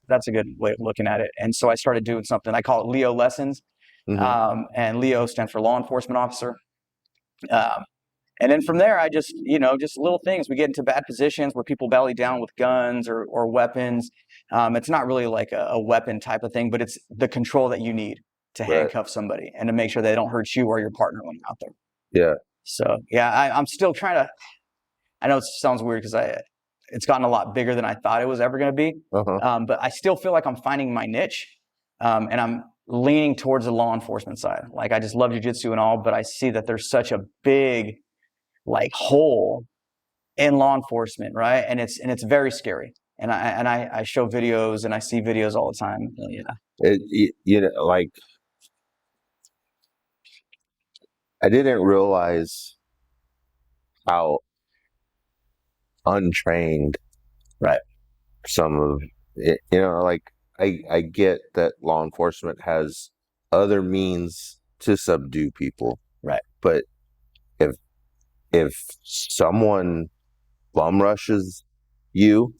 that's a good way of looking at it. And so I started doing something, I call it Leo lessons. And Leo stands for law enforcement officer. And then from there, I just, just little things. We get into bad positions where people belly down with guns or weapons. It's not really like a weapon type of thing, but it's the control that you need to handcuff somebody and to make sure they don't hurt you or your partner when you're out there. Yeah. So, yeah, I'm still trying to, I know it sounds weird because it's gotten a lot bigger than I thought it was ever going to be. But I still feel like I'm finding my niche, and I'm leaning towards the law enforcement side. Like, I just love jiu-jitsu and all, but I see that there's such a big hole in law enforcement, right? And it's very scary. And I show videos and I see videos all the time. Yeah. Like, I didn't realize how untrained some of it, like I get that law enforcement has other means to subdue people, but if someone bum rushes you,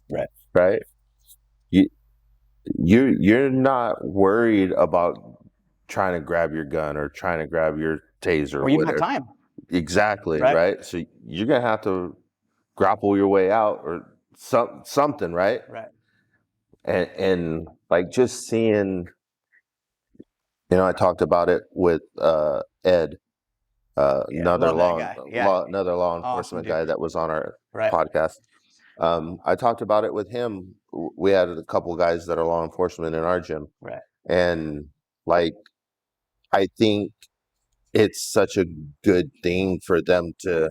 you're not worried about trying to grab your gun or trying to grab your taser or you have time. Exactly, right? So you're gonna have to grapple your way out or something, right? And like, just seeing, I talked about it with Ed, another law enforcement guy that was on our podcast. I talked about it with him. We had a couple guys that are law enforcement in our gym, and like, I think it's such a good thing for them to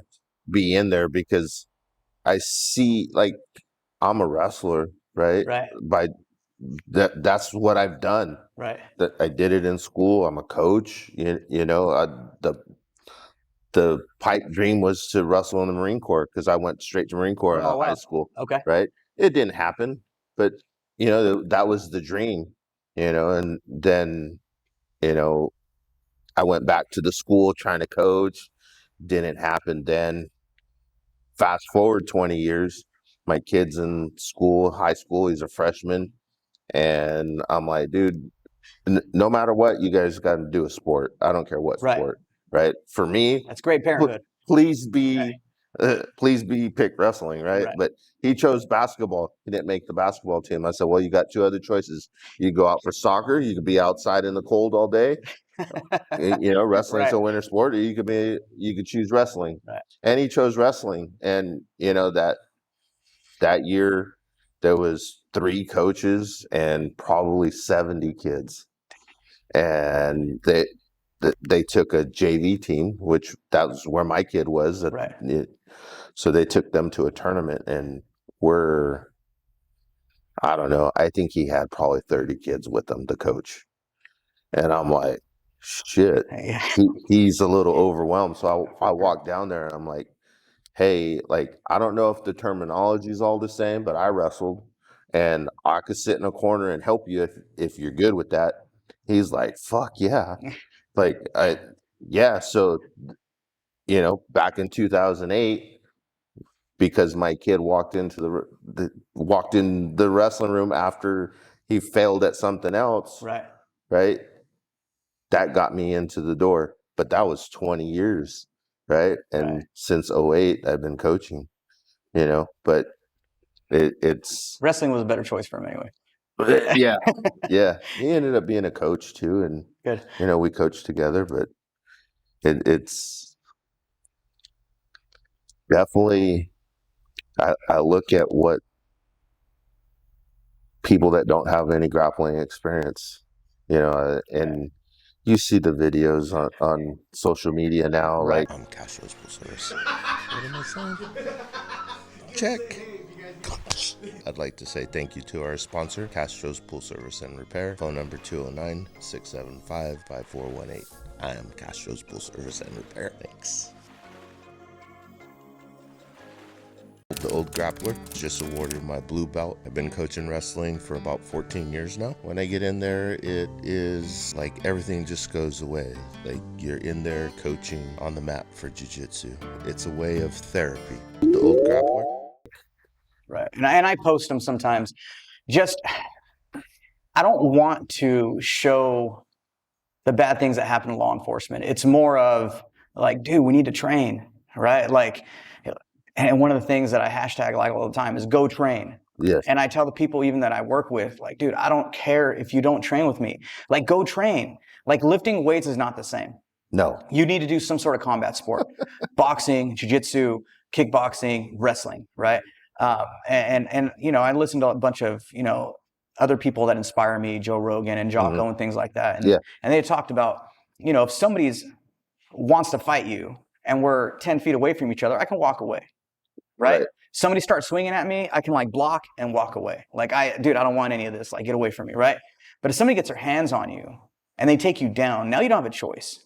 be in there, because I see, like, I'm a wrestler, right? By that's what I've done. That I did it in school. I'm a coach. The pipe dream was to wrestle in the Marine Corps, because I went straight to Marine Corps out of high school. Right? It didn't happen, but that was the dream. And then I went back to the school trying to coach. Didn't happen then. Fast forward 20 years, my kid's in school, high school. He's a freshman, and I'm like, dude, no matter what, you guys got to do a sport. I don't care what sport. Right? For me, that's great parenthood. Please be pick wrestling, right? But he chose basketball. He didn't make the basketball team. I said, well, you got two other choices. You go out for soccer. You could be outside in the cold all day. Wrestling's a winter sport. Or you could choose wrestling. And he chose wrestling. And that year there was 3 coaches and probably 70 kids, and they took a JV team, which that was where my kid was. So they took them to a tournament, and I don't know, I think he had probably 30 kids with him, the coach. And I'm like, shit, he's a little overwhelmed. So I walked down there and I'm like, hey, like, I don't know if the terminology is all the same, but I wrestled, and I could sit in a corner and help you if you're good with that. He's like, fuck yeah. Like, so, back in 2008, because my kid walked into walked in the wrestling room after he failed at something else, right? That got me into the door, but that was 20 years, right? And since 2008, I've been coaching, but it's wrestling was a better choice for him anyway. Yeah. He ended up being a coach too, and good. We coached together, but it's definitely, I look at what people that don't have any grappling experience, and you see the videos on social media now, like Castro's Pool Service. What am I saying? Check. I'd like to say thank you to our sponsor, Castro's Pool Service and Repair. Phone number 209-675-5418. I am Castro's Pool Service and Repair. Thanks. The old grappler just awarded my blue belt. I've been coaching wrestling for about 14 years now. When I get in there, it is like everything just goes away. Like, you're in there coaching on the mat for jiu-jitsu. It's a way of therapy. The old grappler. And I post them sometimes. Just I don't want to show the bad things that happen in law enforcement. It's more of like, dude, we need to train, right? Like, and one of the things that I hashtag like all the time is go train. Yes. And I tell the people even that I work with, like, dude, I don't care if you don't train with me. Like, go train. Like, lifting weights is not the same. No. You need to do some sort of combat sport. Boxing, jiu-jitsu, kickboxing, wrestling, right? And you know, I listen to a bunch of, you know, other people that inspire me, Joe Rogan and Jocko and things like that. And they talked about, you know, if somebody's wants to fight you and we're 10 feet away from each other, I can walk away, right? Somebody starts swinging at me, I can like block and walk away. Like, dude, I don't want any of this. Like, get away from me, right? But if somebody gets their hands on you and they take you down, now you don't have a choice,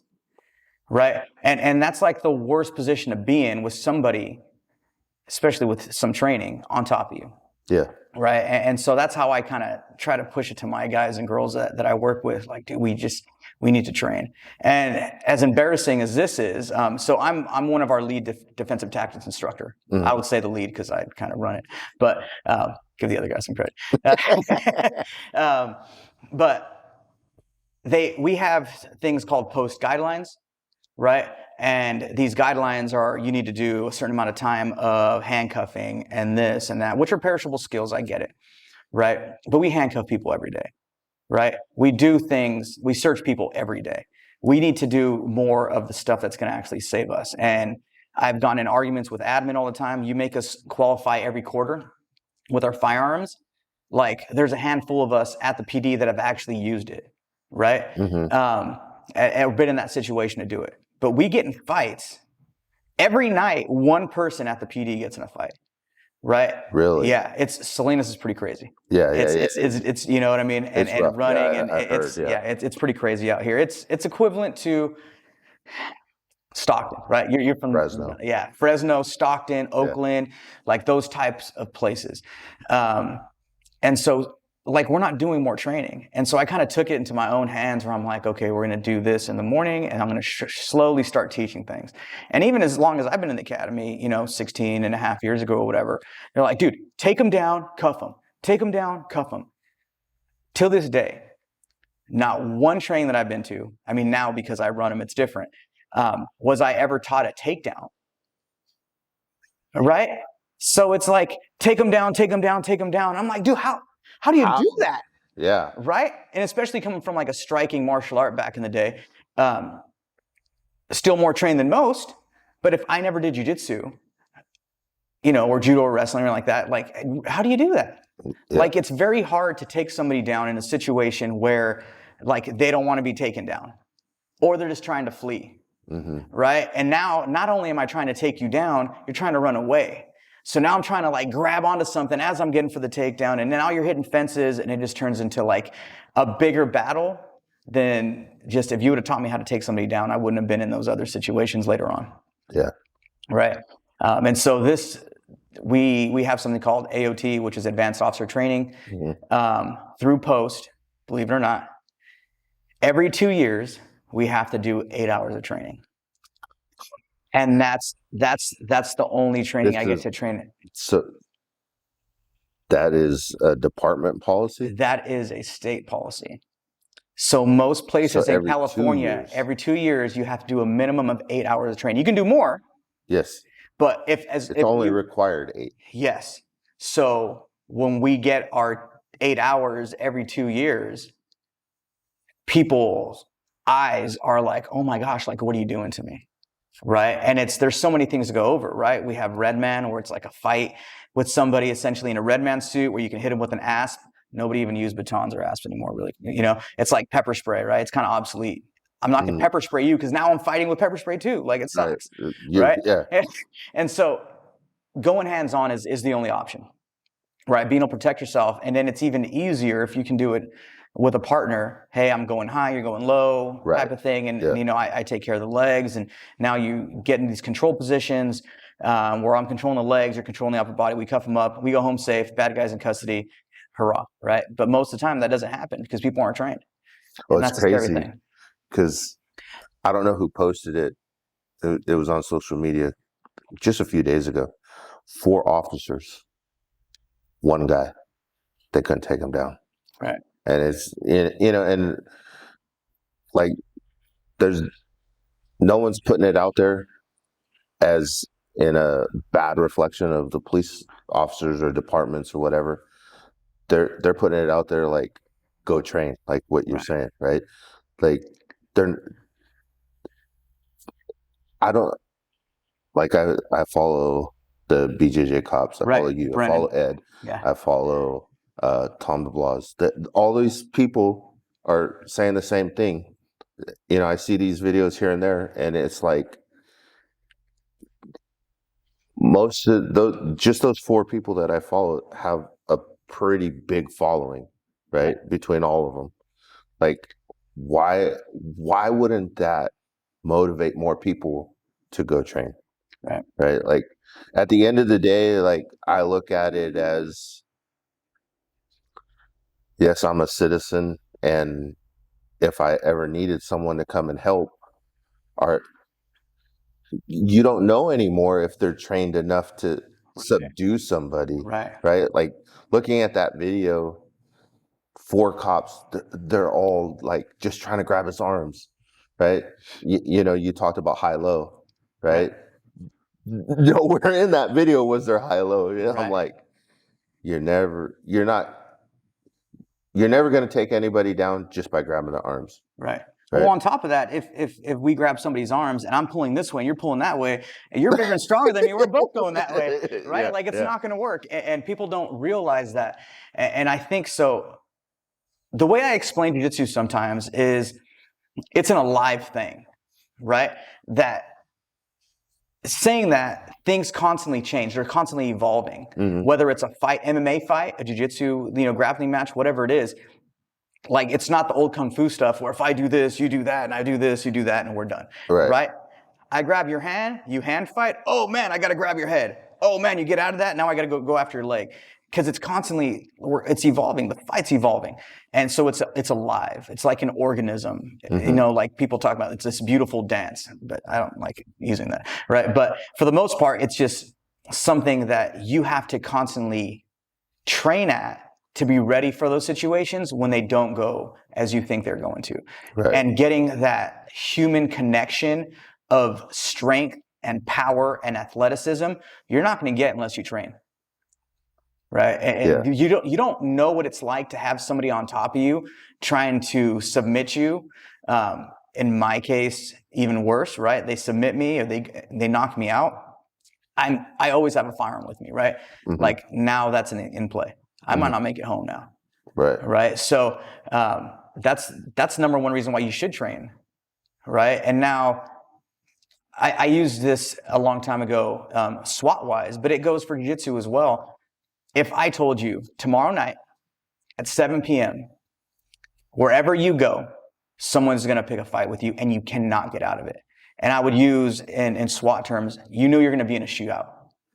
right? And that's like the worst position to be in with somebody, especially with some training on top of you. Yeah. Right. And so that's how I kind of try to push it to my guys and girls that I work with. Like, dude, we need to train. And as embarrassing as this is, so I'm one of our lead defensive tactics instructor. I would say the lead because I kind of run it, but give the other guys some credit. But we have things called post guidelines, right? And these guidelines are, you need to do a certain amount of time of handcuffing and this and that, which are perishable skills. I get it, right? But we handcuff people every day, right? We do things, we search people every day. We need to do more of the stuff that's going to actually save us. And I've gotten in arguments with admin all the time. You make us qualify every quarter with our firearms. Like, there's a handful of us at the PD that have actually used it, right? And been in that situation to do it. But we get in fights every night. One person at the PD gets in a fight, right? Really? Yeah. Salinas is pretty crazy. Yeah. It's you know what I mean? And running it's pretty crazy out here. It's equivalent to Stockton, right? You're from Fresno. Yeah. Fresno, Stockton, Oakland, like those types of places. And so, like, we're not doing more training. And so I kind of took it into my own hands where I'm like, okay, we're going to do this in the morning and I'm going to slowly start teaching things. And even as long as I've been in the academy, you know, 16 and a half years ago or whatever, they're like, dude, take them down, cuff them. Take them down, cuff them. Till this day, not one training that I've been to, I mean, now because I run them, it's different. Was I ever taught a takedown? Right? So it's like, take them down, take them down, take them down. I'm like, dude, how do you do that? Yeah. Right? And especially coming from like a striking martial art back in the day, still more trained than most. But if I never did jiu-jitsu, you know, or judo or wrestling or like that, like, how do you do that? Yeah. Like, it's very hard to take somebody down in a situation where like they don't want to be taken down or they're just trying to flee. Right? And now, not only am I trying to take you down, you're trying to run away. So now I'm trying to like grab onto something as I'm getting for the takedown, and now you're hitting fences, and it just turns into like a bigger battle than just if you would have taught me how to take somebody down, I wouldn't have been in those other situations later on. Yeah. Right. And so we have something called AOT, which is Advanced Officer Training, through post, believe it or not. Every 2 years, we have to do 8 hours of training. And that's the only training I get to train. So that is a department policy? That is a state policy. So most places in California, every 2 years, you have to do a minimum of 8 hours of training. You can do more. Yes. But it's only required 8. Yes. So when we get our 8 hours every 2 years, people's eyes are like, oh my gosh, like, what are you doing to me? Right. And there's so many things to go over, right? We have Red Man, where it's like a fight with somebody essentially in a Red Man suit where you can hit him with an asp. Nobody even uses batons or asp anymore, really. You know, it's like pepper spray, right? It's kind of obsolete. I'm not going to pepper spray you because now I'm fighting with pepper spray too. Like, it sucks. Right. Yeah. And so going hands on is the only option, right? Being able to protect yourself. And then it's even easier if you can do it with a partner. Hey, I'm going high, you're going low, type of thing. And, you know, I take care of the legs. And now you get in these control positions where I'm controlling the legs, you're controlling the upper body. We cuff them up. We go home safe. Bad guys in custody. Hurrah. Right. But most of the time that doesn't happen because people aren't trained. Well, and it's crazy because I don't know who posted it. It was on social media just a few days ago. 4 officers, 1 guy. They couldn't take him down. Right. And it's, and like, there's no one's putting it out there as in a bad reflection of the police officers or departments or whatever. They're putting it out there like, go train, like what you're saying, right? Like, I don't, like, I follow the BJJ cops. I follow you. Brennan. I follow Ed. Yeah. I follow Tom DeBlas. All these people are saying the same thing. I see these videos here and there, and it's like most of those 4 people that I follow have a pretty big following, right? Between all of them. Like, why wouldn't that motivate more people to go train? Right. Like, at the end of the day, like, I look at it as, yes, I'm a citizen, and if I ever needed someone to come and help, you don't know anymore if they're trained enough to subdue somebody. Right. Like, looking at that video, 4 cops, they're all like just trying to grab his arms. Right. You talked about high-low, right? Nowhere in that video was there high-low. I'm like, you're never going to take anybody down just by grabbing the arms. Right. Well, on top of that, if we grab somebody's arms and I'm pulling this way and you're pulling that way, and you're bigger and stronger than me, we're both going that way, right? Yeah, like, it's not going to work. And people don't realize that. And I think so. The way I explain jiu-jitsu sometimes is it's an alive thing, right? That saying that things constantly change. They're constantly evolving. Whether it's a fight, MMA fight, a jiu-jitsu, grappling match, whatever it is. Like, it's not the old kung fu stuff where if I do this, you do that, and I do this, you do that, and we're done. Right? I grab your hand, you hand fight. Oh man, I got to grab your head. Oh man, you get out of that. Now I got to go after your leg. Because it's constantly, it's evolving. The fight's evolving. And so it's alive. It's like an organism. Like people talk about, it's this beautiful dance, but I don't like using that, right? But for the most part, it's just something that you have to constantly train at to be ready for those situations when they don't go as you think they're going to. And getting that human connection of strength and power and athleticism, you're not going to get unless you train. Right. And you don't know what it's like to have somebody on top of you trying to submit you. In my case, even worse, right? They submit me or they knock me out. I always have a firearm with me, right? Like, now that's in play. I might not make it home now. Right. So that's number one reason why you should train. Right. And now I used this a long time ago, SWAT wise, but it goes for jiu-jitsu as well. If I told you tomorrow night at 7 p.m., wherever you go, someone's going to pick a fight with you and you cannot get out of it. And I would use in SWAT terms, you're going to be in a shootout,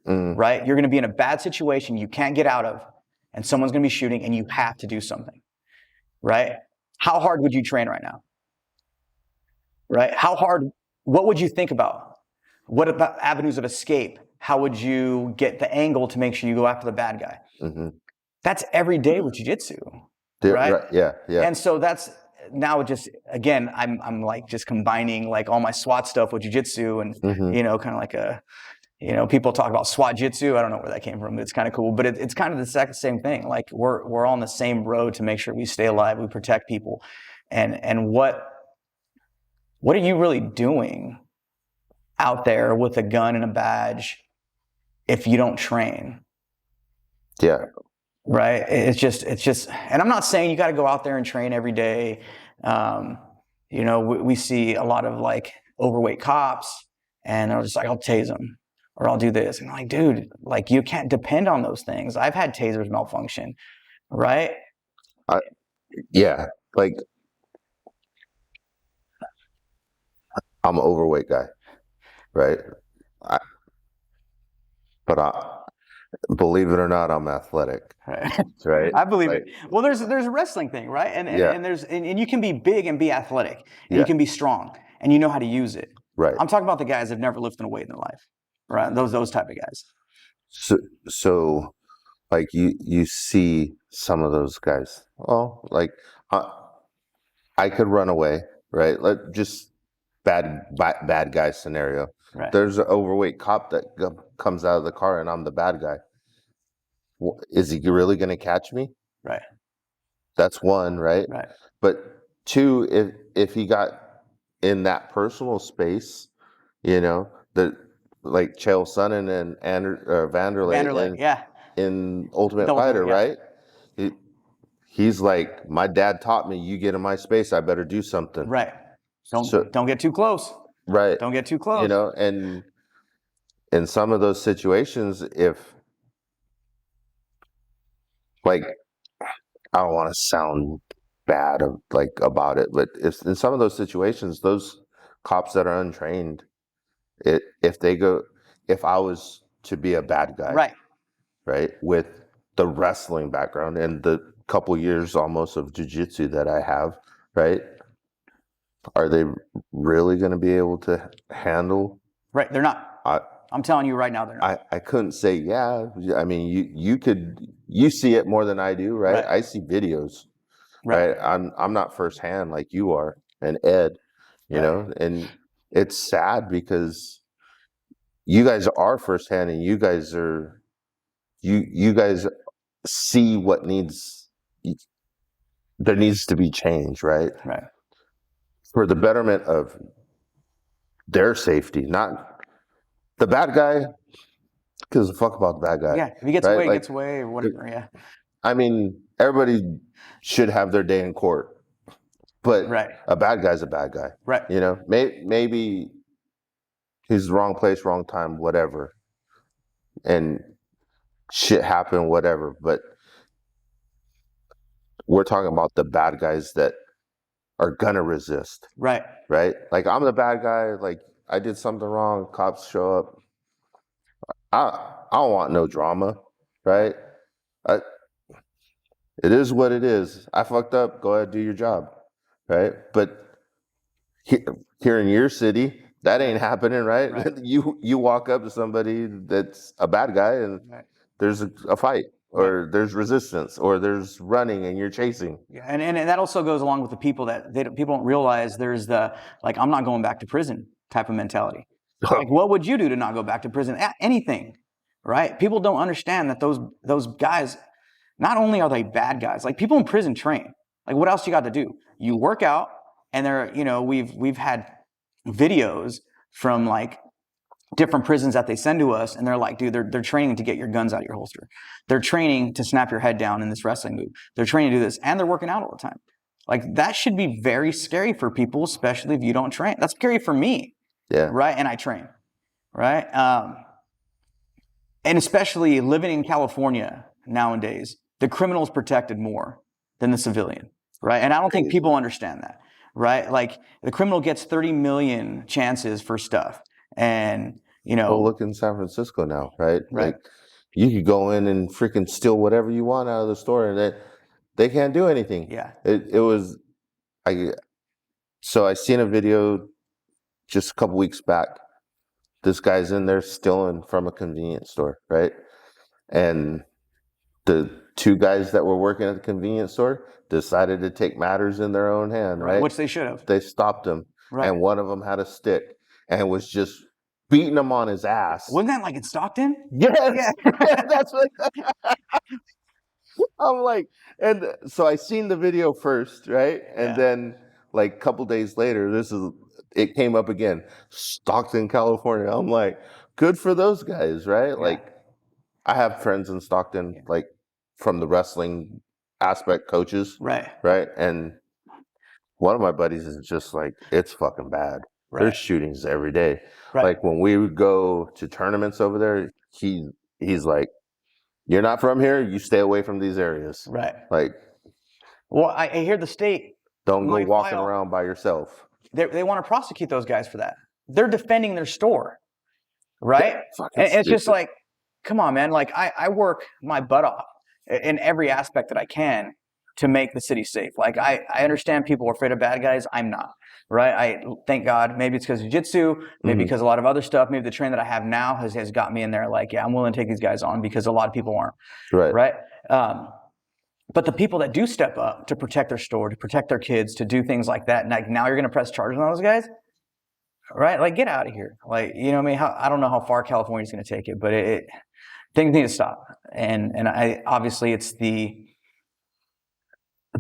right? You're going to be in a bad situation you can't get out of, and someone's going to be shooting and you have to do something, right? How hard would you train right now? Right? What would you think about? What about avenues of escape? How would you get the angle to make sure you go after the bad guy? That's every day with jiu-jitsu, right? Yeah. And so that's now just, again, I'm like just combining like all my SWAT stuff with jiu-jitsu and, kind of like people talk about SWAT jitsu. I don't know where that came from, but it's kind of cool. But it's kind of the same thing. Like, we're on the same road to make sure we stay alive, we protect people. And what are you really doing out there with a gun and a badge if you don't train? Right. It's just, and I'm not saying you got to go out there and train every day. We see a lot of like overweight cops and they're just like, I'll tase them or I'll do this. And I'm like, dude, like, you can't depend on those things. I've had tasers malfunction. Right. Like, I'm an overweight guy. Right. But believe it or not, I'm athletic. Right. I believe it. Well, there's a wrestling thing, right? And you can be big and be athletic, and you can be strong, and you know how to use it. Right. I'm talking about the guys that've never lifted a weight in their life, right? Those type of guys. So like you see some of those guys. Oh, like I could run away, right? Let just bad guy scenario. Right. There's an overweight cop that comes out of the car, and I'm the bad guy. Is he really going to catch me? Right. That's one, right? Right. But two, if he got in that personal space, you know, like Chael Sonnen and Vanderlei in Ultimate Fighter, right? He's like, my dad taught me, you get in my space, I better do something. Right. Don't get too close. Right. Don't get too close. You know, and in some of those situations, if like, I don't want to sound bad about it, but if in some of those situations, those cops that are untrained, if I was to be a bad guy, right, with the wrestling background and the couple years almost of jiu-jitsu that I have, right, are they really going to be able to handle? Right, they're not. I'm telling you right now, they're not. I couldn't say, yeah. I mean, you see it more than I do, right? I see videos, right? I'm not firsthand like you are, and Ed, you know, and it's sad because you guys are firsthand, and you guys see what there needs to be change, right? Right. For the betterment of their safety, not the bad guy. Because the fuck about the bad guy. Yeah, if he gets away, he gets away, or whatever. Yeah. I mean, everybody should have their day in court, but a bad guy's a bad guy. Right. You know, maybe he's the wrong place, wrong time, whatever, and shit happened, whatever. But we're talking about the bad guys that are gonna resist. Right. Right. Like, I'm the bad guy. Like, I did something wrong. Cops show up. I don't want no drama, right? It is what it is. I fucked up. Go ahead, do your job, right? But here in your city, that ain't happening, right? You walk up to somebody that's a bad guy, and there's a fight, or there's resistance, or there's running, and you're chasing. Yeah, and that also goes along with the people that people don't realize. There's the I'm not going back to prison type of mentality. Like, what would you do to not go back to prison? Anything, right? People don't understand that those guys, not only are they bad guys, like, people in prison train. Like, what else you got to do? You work out, and we've had videos from like different prisons that they send to us, and they're like, dude, they're training to get your guns out of your holster. They're training to snap your head down in this wrestling move. They're training to do this, and they're working out all the time. Like, that should be very scary for people, especially if you don't train. That's scary for me. Yeah. Right. And I train. Right. And especially living in California nowadays, the criminal is protected more than the civilian. Right. And I don't think people understand that. Right. Like, the criminal gets 30 million chances for stuff. And, well, look in San Francisco now. Right. Like, you could go in and freaking steal whatever you want out of the store, and they can't do anything. Yeah. So I seen a video just a couple weeks back. This guy's in there stealing from a convenience store, right? And the two guys that were working at the convenience store decided to take matters in their own hand, right? Which they should have. They stopped him, and one of them had a stick and was just beating him on his ass. Wasn't that like in Stockton? Yes. Yeah. That's what I'm like. And so I seen the video first, right? And then, like, a couple days later, it came up again. Stockton, California. I'm like, good for those guys, right? Yeah. Like, I have friends in Stockton, like, from the wrestling aspect, coaches. Right. And one of my buddies is just like, it's fucking bad. There's shootings every day. Like, when we would go to tournaments over there, he's like, you're not from here, you stay away from these areas. Right. Like, well, I hear the state don't go walking around by yourself. They want to prosecute those guys for that. They're defending their store, right? And it's just like, come on, man. Like, I work my butt off in every aspect that I can to make the city safe. Like, I understand people are afraid of bad guys. I'm not, right? I thank God. Maybe it's because of jiu-jitsu, maybe because a lot of other stuff. Maybe the train that I have now has got me in there. Like, yeah, I'm willing to take these guys on because a lot of people aren't. Right. But the people that do step up to protect their store, to protect their kids, to do things like that, like now you're going to press charges on those guys, right? Like, get out of here. Like, you know what I mean? I don't know how far California's going to take it, but things need to stop. And obviously it's the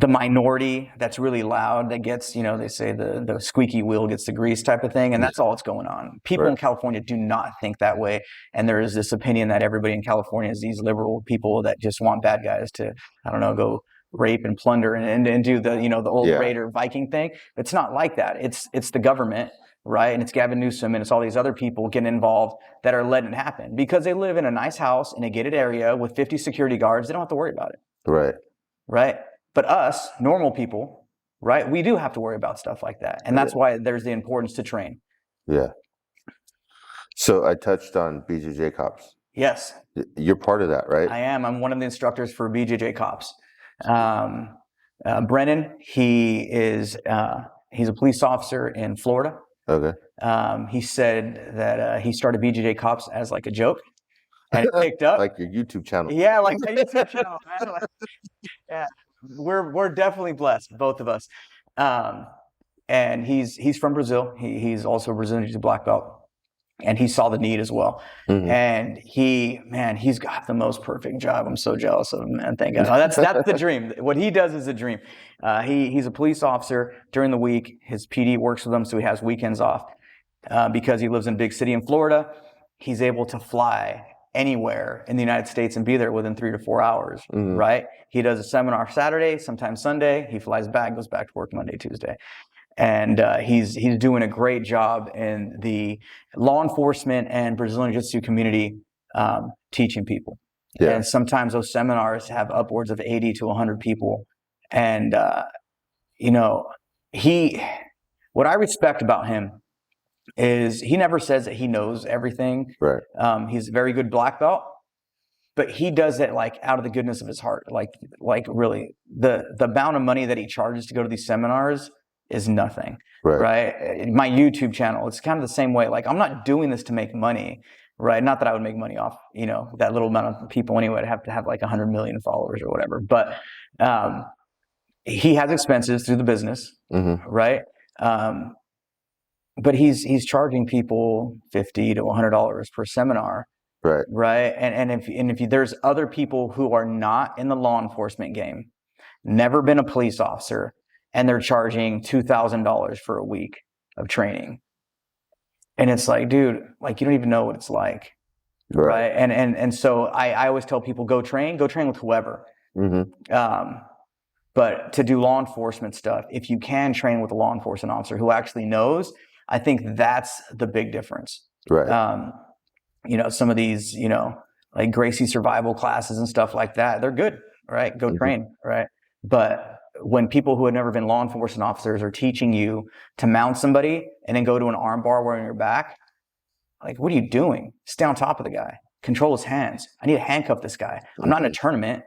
minority that's really loud that gets, they say the squeaky wheel gets the grease type of thing. And that's all that's going on. People in California do not think that way. And there is this opinion that everybody in California is these liberal people that just want bad guys to, I don't know, go rape and plunder and do the, the old Raider Viking thing. It's not like that. It's the government, right? And it's Gavin Newsom and it's all these other people getting involved that are letting it happen because they live in a nice house in a gated area with 50 security guards. They don't have to worry about it. Right. But us, normal people, right, we do have to worry about stuff like that. And that's why there's the importance to train. Yeah. So I touched on BJJ Cops. Yes. You're part of that, right? I am. I'm one of the instructors for BJJ Cops. Brennan, he's a police officer in Florida. Okay. He said that he started BJJ Cops as like a joke. And it picked up. Like your YouTube channel. Yeah, like my YouTube channel. Man. Yeah. We're definitely blessed, both of us. And he's from Brazil. He's also a Brazilian Jiu-Jitsu black belt, and he saw the need as well. Mm-hmm. And he's got the most perfect job. I'm so jealous of him, man. Thank God. That's the dream. What he does is a dream. He's a police officer during the week. His PD works with him, so he has weekends off. Because he lives in a big city in Florida, he's able to fly anywhere in the United States and be there within 3 to 4 hours, right? He does a seminar Saturday, sometimes Sunday. He flies back, goes back to work Monday, Tuesday. And he's doing a great job in the law enforcement and Brazilian Jiu-Jitsu community teaching people. Yeah. And sometimes those seminars have upwards of 80 to 100 people. And, what I respect about him is he never says that he knows everything. Right. He's a very good black belt, but he does it like out of the goodness of his heart. Like really, the amount of money that he charges to go to these seminars is nothing. Right. My YouTube channel, it's kind of the same way. Like, I'm not doing this to make money, right? Not that I would make money off, that little amount of people anyway. I'd have to have like 100 million followers or whatever. But he has expenses through the business, right? But he's charging people $50 to $100 per seminar, right? And if there's other people who are not in the law enforcement game, never been a police officer, and they're charging $2,000 for a week of training, and it's like, dude, like, you don't even know what it's like, right? And so I always tell people, go train with whoever. But to do law enforcement stuff, if you can train with a law enforcement officer who actually knows, I think that's the big difference. Right. Some of these, like Gracie survival classes and stuff like that, they're good, right? Go train, right? But when people who have never been law enforcement officers are teaching you to mount somebody and then go to an arm bar wearing your back, like, what are you doing? Stay on top of the guy. Control his hands. I need to handcuff this guy. I'm not in a tournament.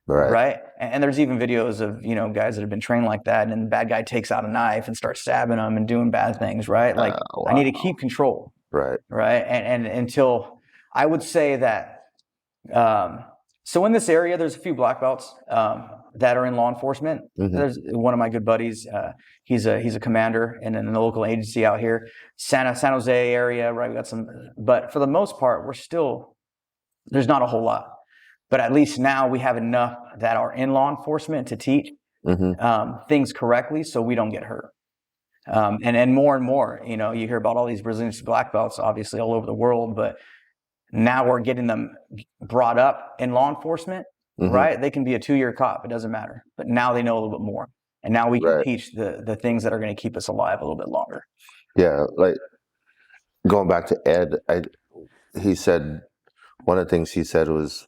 Right. And there's even videos of, guys that have been trained like that, and the bad guy takes out a knife and starts stabbing them and doing bad things, right? Like, wow. I need to keep control. Right. And until I would say that, so in this area, there's a few black belts that are in law enforcement. There's one of my good buddies. He's a commander in the local agency out here, San Jose area, right? We got some, but for the most part, there's not a whole lot. But at least now we have enough that are in law enforcement to teach things correctly, so we don't get hurt. And more, you hear about all these Brazilian black belts, obviously all over the world, but now we're getting them brought up in law enforcement, right? They can be a 2-year cop, it doesn't matter. But now they know a little bit more. And now we can teach the things that are going to keep us alive a little bit longer. Yeah, like going back to Ed, he said, one of the things he said was,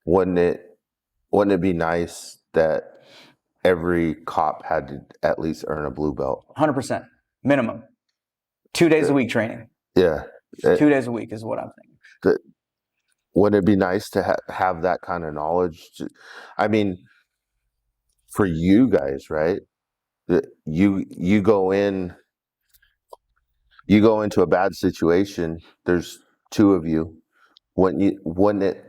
wouldn't it be nice that every cop had to at least earn a blue belt? 100%, minimum. 2 days a week training. Yeah. 2 days a week is what I'm thinking. Wouldn't it be nice to have that kind of knowledge? I mean, for you guys, right? You go into a bad situation. There's 2 of you. Wouldn't it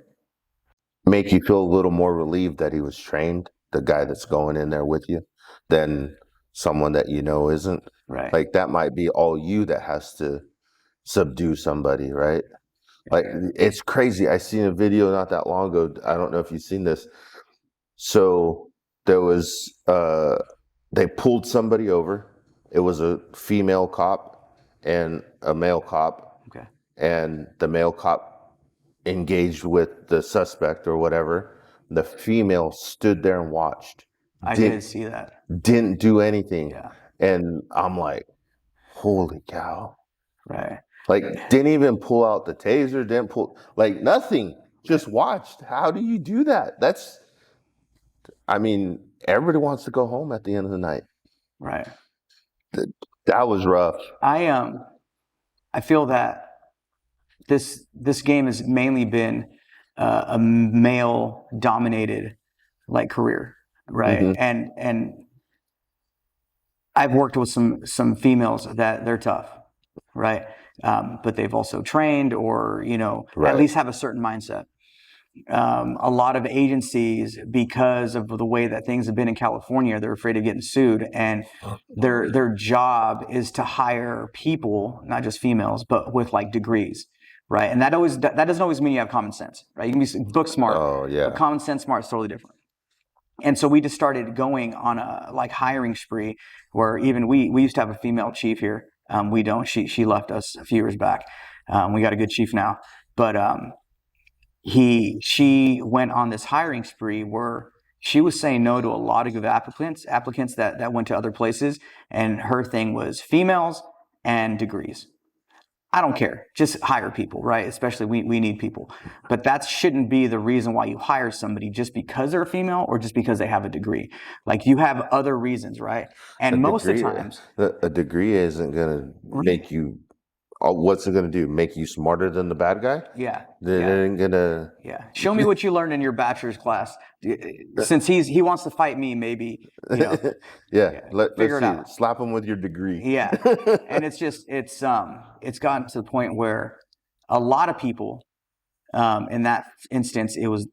make you feel a little more relieved that he was trained? the guy that's going in there with you than someone that you know isn't. Right. Like that might be all you that has to subdue somebody, right? Like it's crazy. I seen a video not that long ago. I don't know if you've seen this. So there was they pulled somebody over. It was a female cop and a male cop. Okay. And the male cop engaged with the suspect or whatever. The female stood there and watched. I didn't see that. Didn't do anything. Yeah. And I'm like, holy cow. Right. Like, didn't even pull out the taser, didn't pull, like, nothing. Just watched. How do you do that? That's, I mean, everybody wants to go home at the end of the night. Right. That was rough. I feel that this game has mainly been a male-dominated like career, right? Mm-hmm. And I've worked with some females that they're tough, right? But they've also trained or, Right. at least have a certain mindset. A lot of agencies, because of the way that things have been in California, they're afraid of getting sued, and their job is to hire people, not just females, but with like degrees, right? And that doesn't always mean you have common sense, right? You can be book smart, but common sense smart is totally different. And so we just started going on a like hiring spree where even we used to have a female chief here. We don't. She left us a few years back. We got a good chief now, but she went on this hiring spree where she was saying no to a lot of good applicants that went to other places, and her thing was females and degrees. I don't care. Just hire people, right? Especially we need people. But that shouldn't be the reason why you hire somebody just because they're a female or just because they have a degree. Like you have other reasons, right? And most of the times a degree isn't going to make you, what's it going to do? Make you smarter than the bad guy? Yeah. Then it ain't going to. Yeah. Show me what you learned in your bachelor's class. Since he wants to fight me, maybe, Yeah. Let's figure it out. Slap him with your degree. Yeah. And it's gotten to the point where a lot of people, in that instance, it was,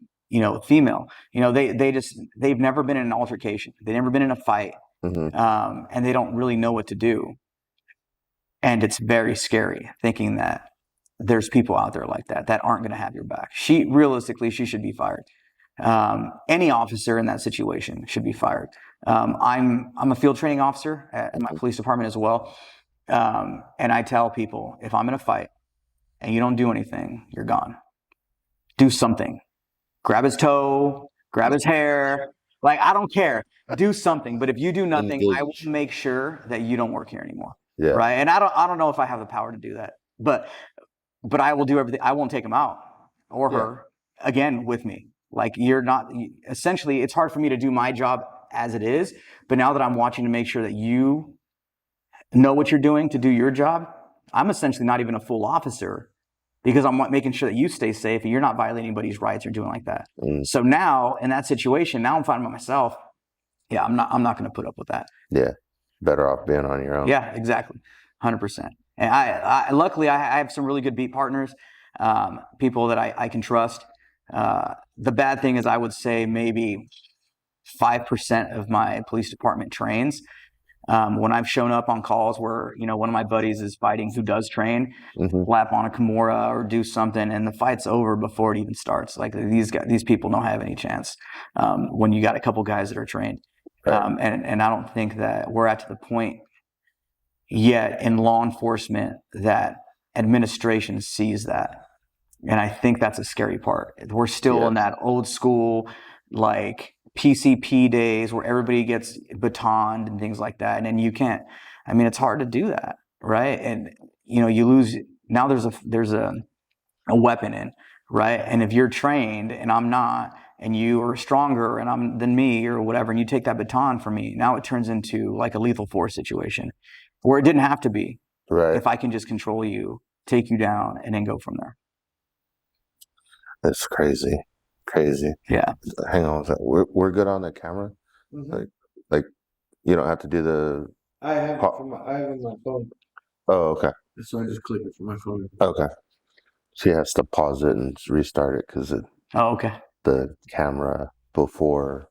female, they've never been in an altercation. They've never been in a fight. Mm-hmm. And they don't really know what to do. And it's very scary thinking that there's people out there like that aren't going to have your back. Realistically, she should be fired. Any officer in that situation should be fired. I'm a field training officer at my police department as well. And I tell people, if I'm in a fight and you don't do anything, you're gone. Do something. Grab his toe, grab his hair. Like, I don't care. Do something. But if you do nothing, I will make sure that you don't work here anymore. Yeah. Right. And I don't know if I have the power to do that, but I will do everything. I won't take him out or her again with me. Like essentially it's hard for me to do my job as it is. But now that I'm watching to make sure that you know what you're doing to do your job, I'm essentially not even a full officer because I'm making sure that you stay safe and you're not violating anybody's rights or doing like that. So now in that situation, now I'm fighting by myself. Yeah. I'm not going to put up with that. Yeah. Better off being on your own. Yeah, exactly. 100%. And I luckily I have some really good beat partners, people that I can trust. The bad thing is I would say maybe 5% of my police department trains. When I've shown up on calls where, one of my buddies is fighting who does train, lap on a Kimura or do something, and the fight's over before it even starts. Like these people don't have any chance when you got a couple guys that are trained. Right. And I don't think that we're at to the point yet in law enforcement that administration sees that. And I think that's a scary part. We're still in that old school, like PCP days where everybody gets batoned and things like that. And then you can't, it's hard to do that. Right. And, you lose, now there's a weapon in, right. And if you're trained and I'm not, and you are stronger than me or whatever, and you take that baton from me, now it turns into like a lethal force situation where it didn't have to be. Right. If I can just control you, take you down, and then go from there. That's crazy. Yeah. Hang on a second. We're good on the camera? Mm-hmm. Like you don't have to do the... I have it on my phone. Oh, okay. So I just click it from my phone. Okay. She has to pause it and restart it because okay. The camera before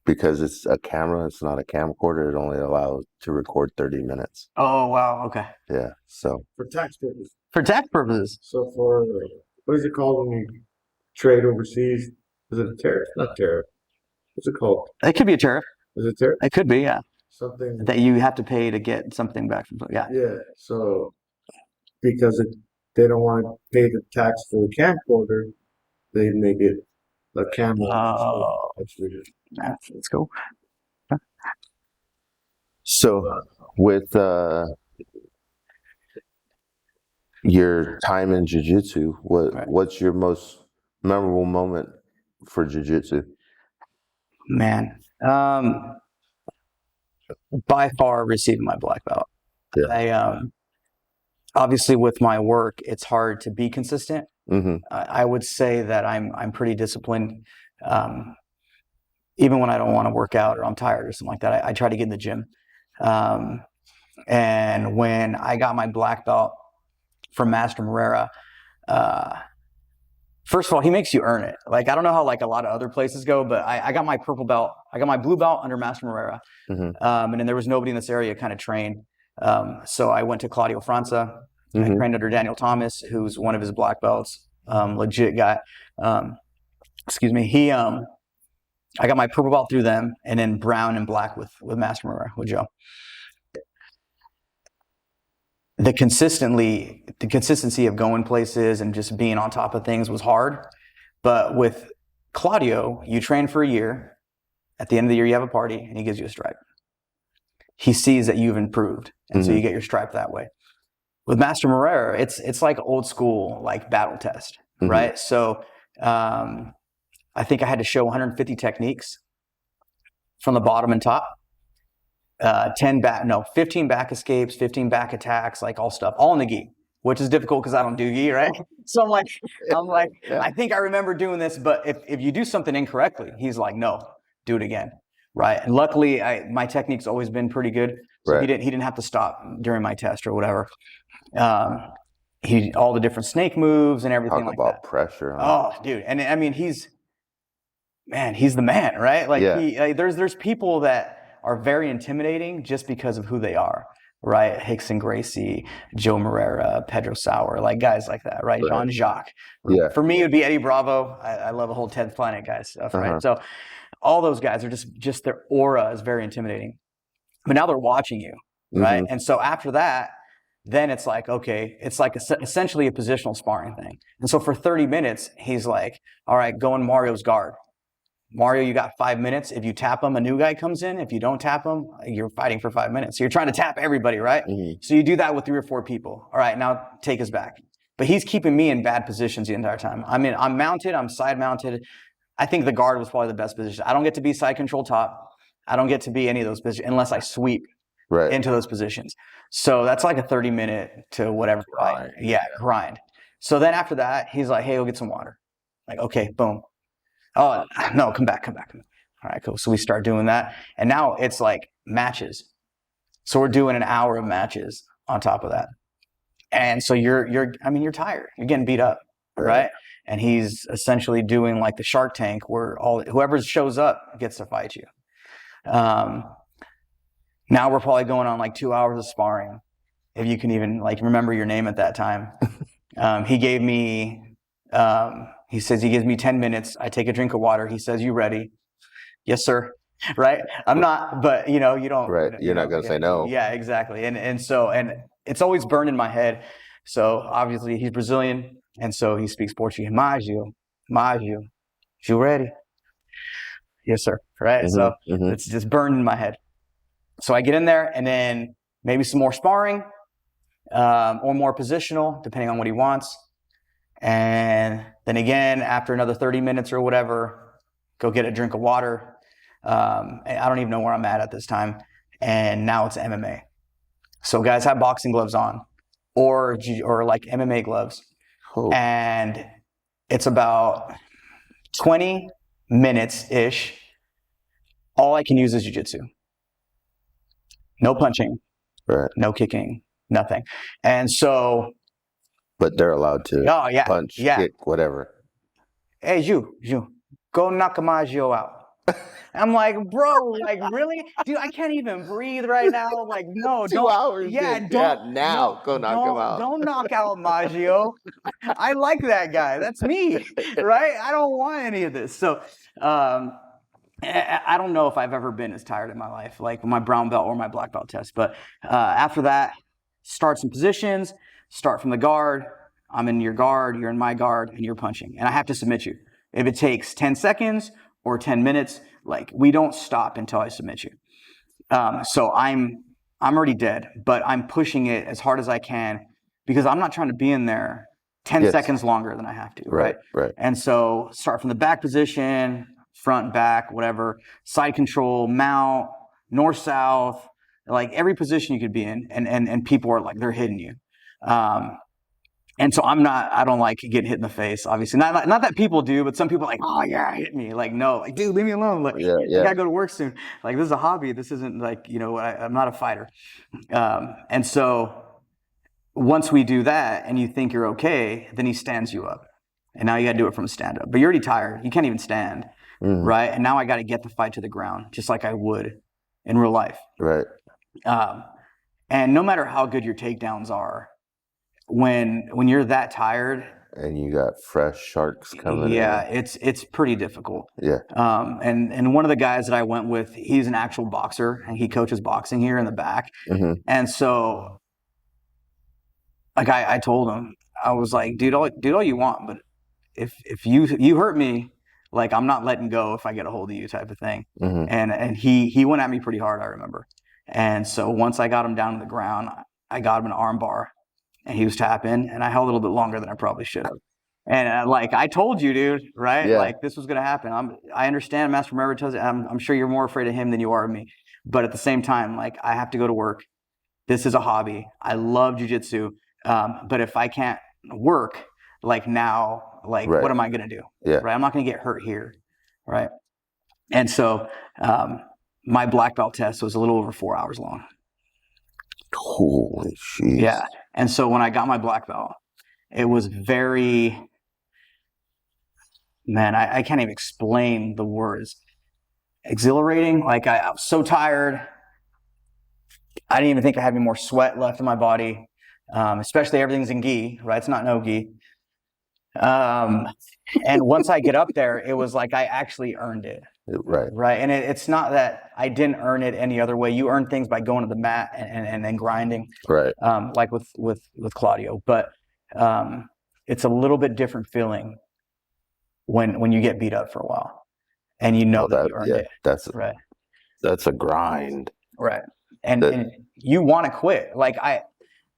Because it's a camera, it's not a camcorder. It only allows to record 30 minutes. Oh, wow. Okay. Yeah. So For tax purposes. For tax purposes. So for, what is it called when you trade overseas? Is it a tariff? Not tariff. What's it called? It could be a tariff. Is it tariff? It could be, yeah. Something. That you have to pay to get something back from. Yeah. Yeah. So because they don't want to pay the tax for the camcorder, they make it a camera. Oh. That's weird. That's cool. So with your time in jiu-jitsu, what's your most memorable moment for jiu-jitsu? Man, by far receiving my black belt. Yeah. I obviously with my work, it's hard to be consistent. Mm-hmm. I would say that I'm pretty disciplined. Even when I don't want to work out or I'm tired or something like that, I try to get in the gym. And when I got my black belt from Master Morera, first of all, he makes you earn it. Like, I don't know how like a lot of other places go, but I got my purple belt. I got my blue belt under Master Morera. Mm-hmm. And then there was nobody in this area kind of trained. So I went to Claudio Franza. I trained under Daniel Thomas, who's one of his black belts, legit guy. Excuse me. I got my purple belt through them, and then brown and black with Master Morera, with Joe. The consistency of going places and just being on top of things was hard. But with Claudio, you train for a year. At the end of the year, you have a party, and he gives you a stripe. He sees that you've improved, and so you get your stripe that way. With Master Morera, it's like old school, like battle test, right? So I think I had to show 150 techniques from the bottom and top. 15 back escapes, 15 back attacks, like all stuff, all in the gi, which is difficult because I don't do gi, right? So I'm like, yeah. I think I remember doing this, but if you do something incorrectly, he's like, no, do it again, right? And luckily, my technique's always been pretty good, so he didn't have to stop during my test or whatever. All the different snake moves and everything. Talk about pressure. Huh? Oh, dude, and I mean he's the man, right? Like there's people that are very intimidating just because of who they are, right? Hickson Gracie, Joe Morera, Pedro Sauer, like guys like that, right? Jean-Jacques. Yeah. For me, it would be Eddie Bravo. I love the whole 10th Planet guy stuff, right? So all those guys are just their aura is very intimidating. But now they're watching you, right? And so after that, then it's like, okay, it's like essentially a positional sparring thing. And so for 30 minutes, he's like, all right, go in Mario's guard. Mario, you got 5 minutes. If you tap him, a new guy comes in. If you don't tap him, you're fighting for 5 minutes. So you're trying to tap everybody, right? So you do that with 3 or 4 people. All right, now take us back. But he's keeping me in bad positions the entire time. I mean, I'm mounted, I'm side mounted. I think the guard was probably the best position. I don't get to be side control top. I don't get to be any of those positions unless I sweep into those positions. So that's like a 30-minute to whatever. Grind. So then after that, he's like, hey, go get some water. Like, okay, boom. Oh, no, come back. All right, cool. So we start doing that. And now it's like matches. So we're doing an hour of matches on top of that. And so you're tired. You're getting beat up, right? And he's essentially doing like the Shark Tank where whoever shows up gets to fight you. Now we're probably going on like 2 hours of sparring. If you can even like remember your name at that time. He gave me... he says he gives me 10 minutes. I take a drink of water. He says, you ready? Yes, sir. Right? I'm not, but you don't. Right. You're not going to say no. Yeah, exactly. And so it's always burned in my head. So obviously he's Brazilian. And so he speaks Portuguese. Mágio. You ready? Yes, sir. Right? So it's just burned in my head. So I get in there and then maybe some more sparring or more positional, depending on what he wants. And then again, after another 30 minutes or whatever, go get a drink of water. I don't even know where I'm at this time. And now it's MMA. So guys have boxing gloves on or like MMA gloves. Oh. And it's about 20 minutes-ish. All I can use is jiu-jitsu. No punching, no kicking, nothing. And so... But they're allowed to punch, kick, whatever. Hey, you, go knock Maggio out. I'm like, bro, like really? Dude, I can't even breathe right now. Like, no, 2 don't. hours. Yeah, then. don't. Yeah, now go knock him out. Don't knock out Maggio. I like that guy. That's me, right? I don't want any of this. So, I don't know if I've ever been as tired in my life, like my brown belt or my black belt test. But after that, start some positions, start from the guard. I'm in your guard, you're in my guard, and you're punching. And I have to submit you. If it takes 10 seconds or 10 minutes, like we don't stop until I submit you. So I'm already dead, but I'm pushing it as hard as I can because I'm not trying to be in there 10 seconds longer than I have to, right? Right. And so start from the back position, front, back, whatever, side control, mount, north, south, like every position you could be in, and people are like, they're hitting you. And so I don't like getting hit in the face, obviously. Not that people do, but some people are like, oh yeah, hit me. Like, no, like, dude, leave me alone. Like, I gotta go to work soon. Like, this is a hobby. This isn't like, I'm not a fighter. And so once we do that and you think you're okay, then he stands you up. And now you gotta do it from a stand up. But you're already tired. You can't even stand, right? And now I gotta get the fight to the ground, just like I would in real life. Right. And no matter how good your takedowns are, when you're that tired and you got fresh sharks coming in, it's pretty difficult. And one of the guys that I went with, he's an actual boxer and he coaches boxing here in the back. And so like I told him, I was like, dude, all you want, but if you hurt me, like I'm not letting go if I get a hold of you, type of thing. And he went at me pretty hard, I remember. And so once I got him down to the ground, I got him an arm bar. And he was tapping, and I held a little bit longer than I probably should have. And like I told you, dude, right? Like this was gonna happen. I understand Master Merritt tells you. I'm sure you're more afraid of him than you are of me. But at the same time, like I have to go to work. This is a hobby. I love jiu-jitsu. But if I can't work, like now, like what am I gonna do? Right? I'm not gonna get hurt here, right? And so my black belt test was a little over 4 hours long. Holy shit. Yeah. And so when I got my black belt, it was very, man, I can't even explain the words. Exhilarating. Like I was so tired. I didn't even think I had any more sweat left in my body. Especially everything's in gi, right? It's not no gi. And once I get up there, it was like I actually earned it. Right. And it's not that I didn't earn it any other way. You earn things by going to the mat and then grinding. Right. Like with Claudio. But it's a little bit different feeling when you get beat up for a while. And you know that you earned it. That's a grind. Right. And you want to quit. Like I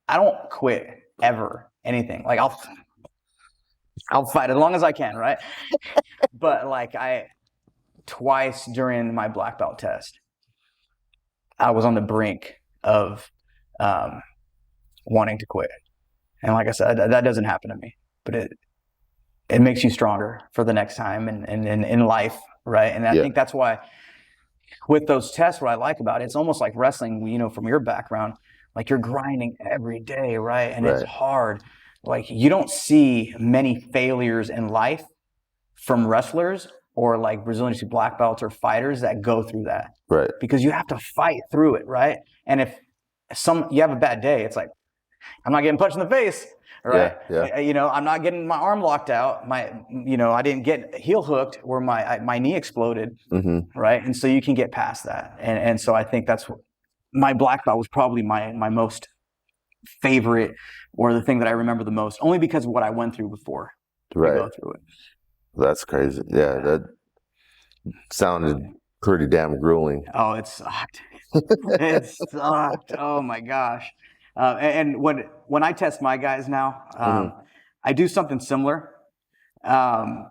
don't quit ever anything. Like I'll fight as long as I can, right? But like twice during my black belt test, I was on the brink of wanting to quit. And like I said, that doesn't happen to me, but it makes you stronger for the next time and in life, right? And I think that's why with those tests, what I like about it, it's almost like wrestling, from your background, like you're grinding every day, right? And it's hard. Like you don't see many failures in life from wrestlers or like Brazilian Jiu-Jitsu black belts or fighters that go through that. Right. Because you have to fight through it, right? And if you have a bad day, it's like, I'm not getting punched in the face, right? I'm not getting my arm locked out. I didn't get heel hooked where my knee exploded, right? And so you can get past that. And so I think that's my black belt was probably my most favorite or the thing that I remember the most, only because of what I went through before to go through it. That's crazy. Yeah, that sounded pretty damn grueling. Oh, it sucked. It sucked. Oh my gosh. And when I test my guys now, I do something similar. I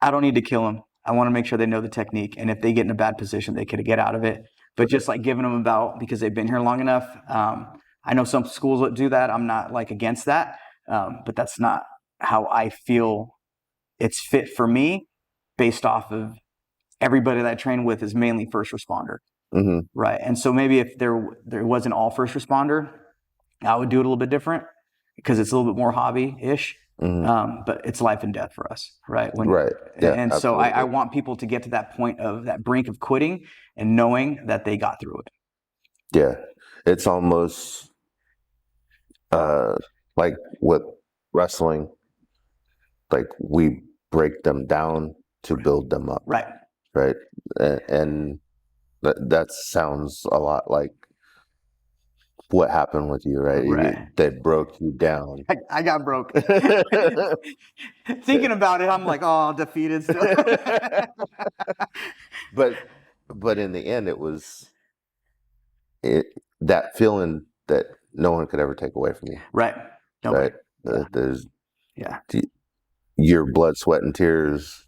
don't need to kill them. I want to make sure they know the technique, and if they get in a bad position, they could get out of it. But just like giving them a belt because they've been here long enough. I know some schools that do that. I'm not like against that, but that's not how I feel it's fit for me based off of everybody that I train with is mainly first responder. Right. And so maybe if there wasn't all first responder, I would do it a little bit different because it's a little bit more hobby-ish. But it's life and death for us, right? Right. Yeah, and so I absolutely. want people to get to that point of that brink of quitting and knowing that they got through it. Yeah. It's almost like with wrestling, like we break them down to build them up. Right. Right. And that sounds a lot like what happened with you, right? Right. They broke you down. I got broke. Thinking about it, I'm like, oh, defeated still. But in the end, it was that feeling that no one could ever take away from you. Right. Right. Yeah. There's Yeah. your blood, sweat, and tears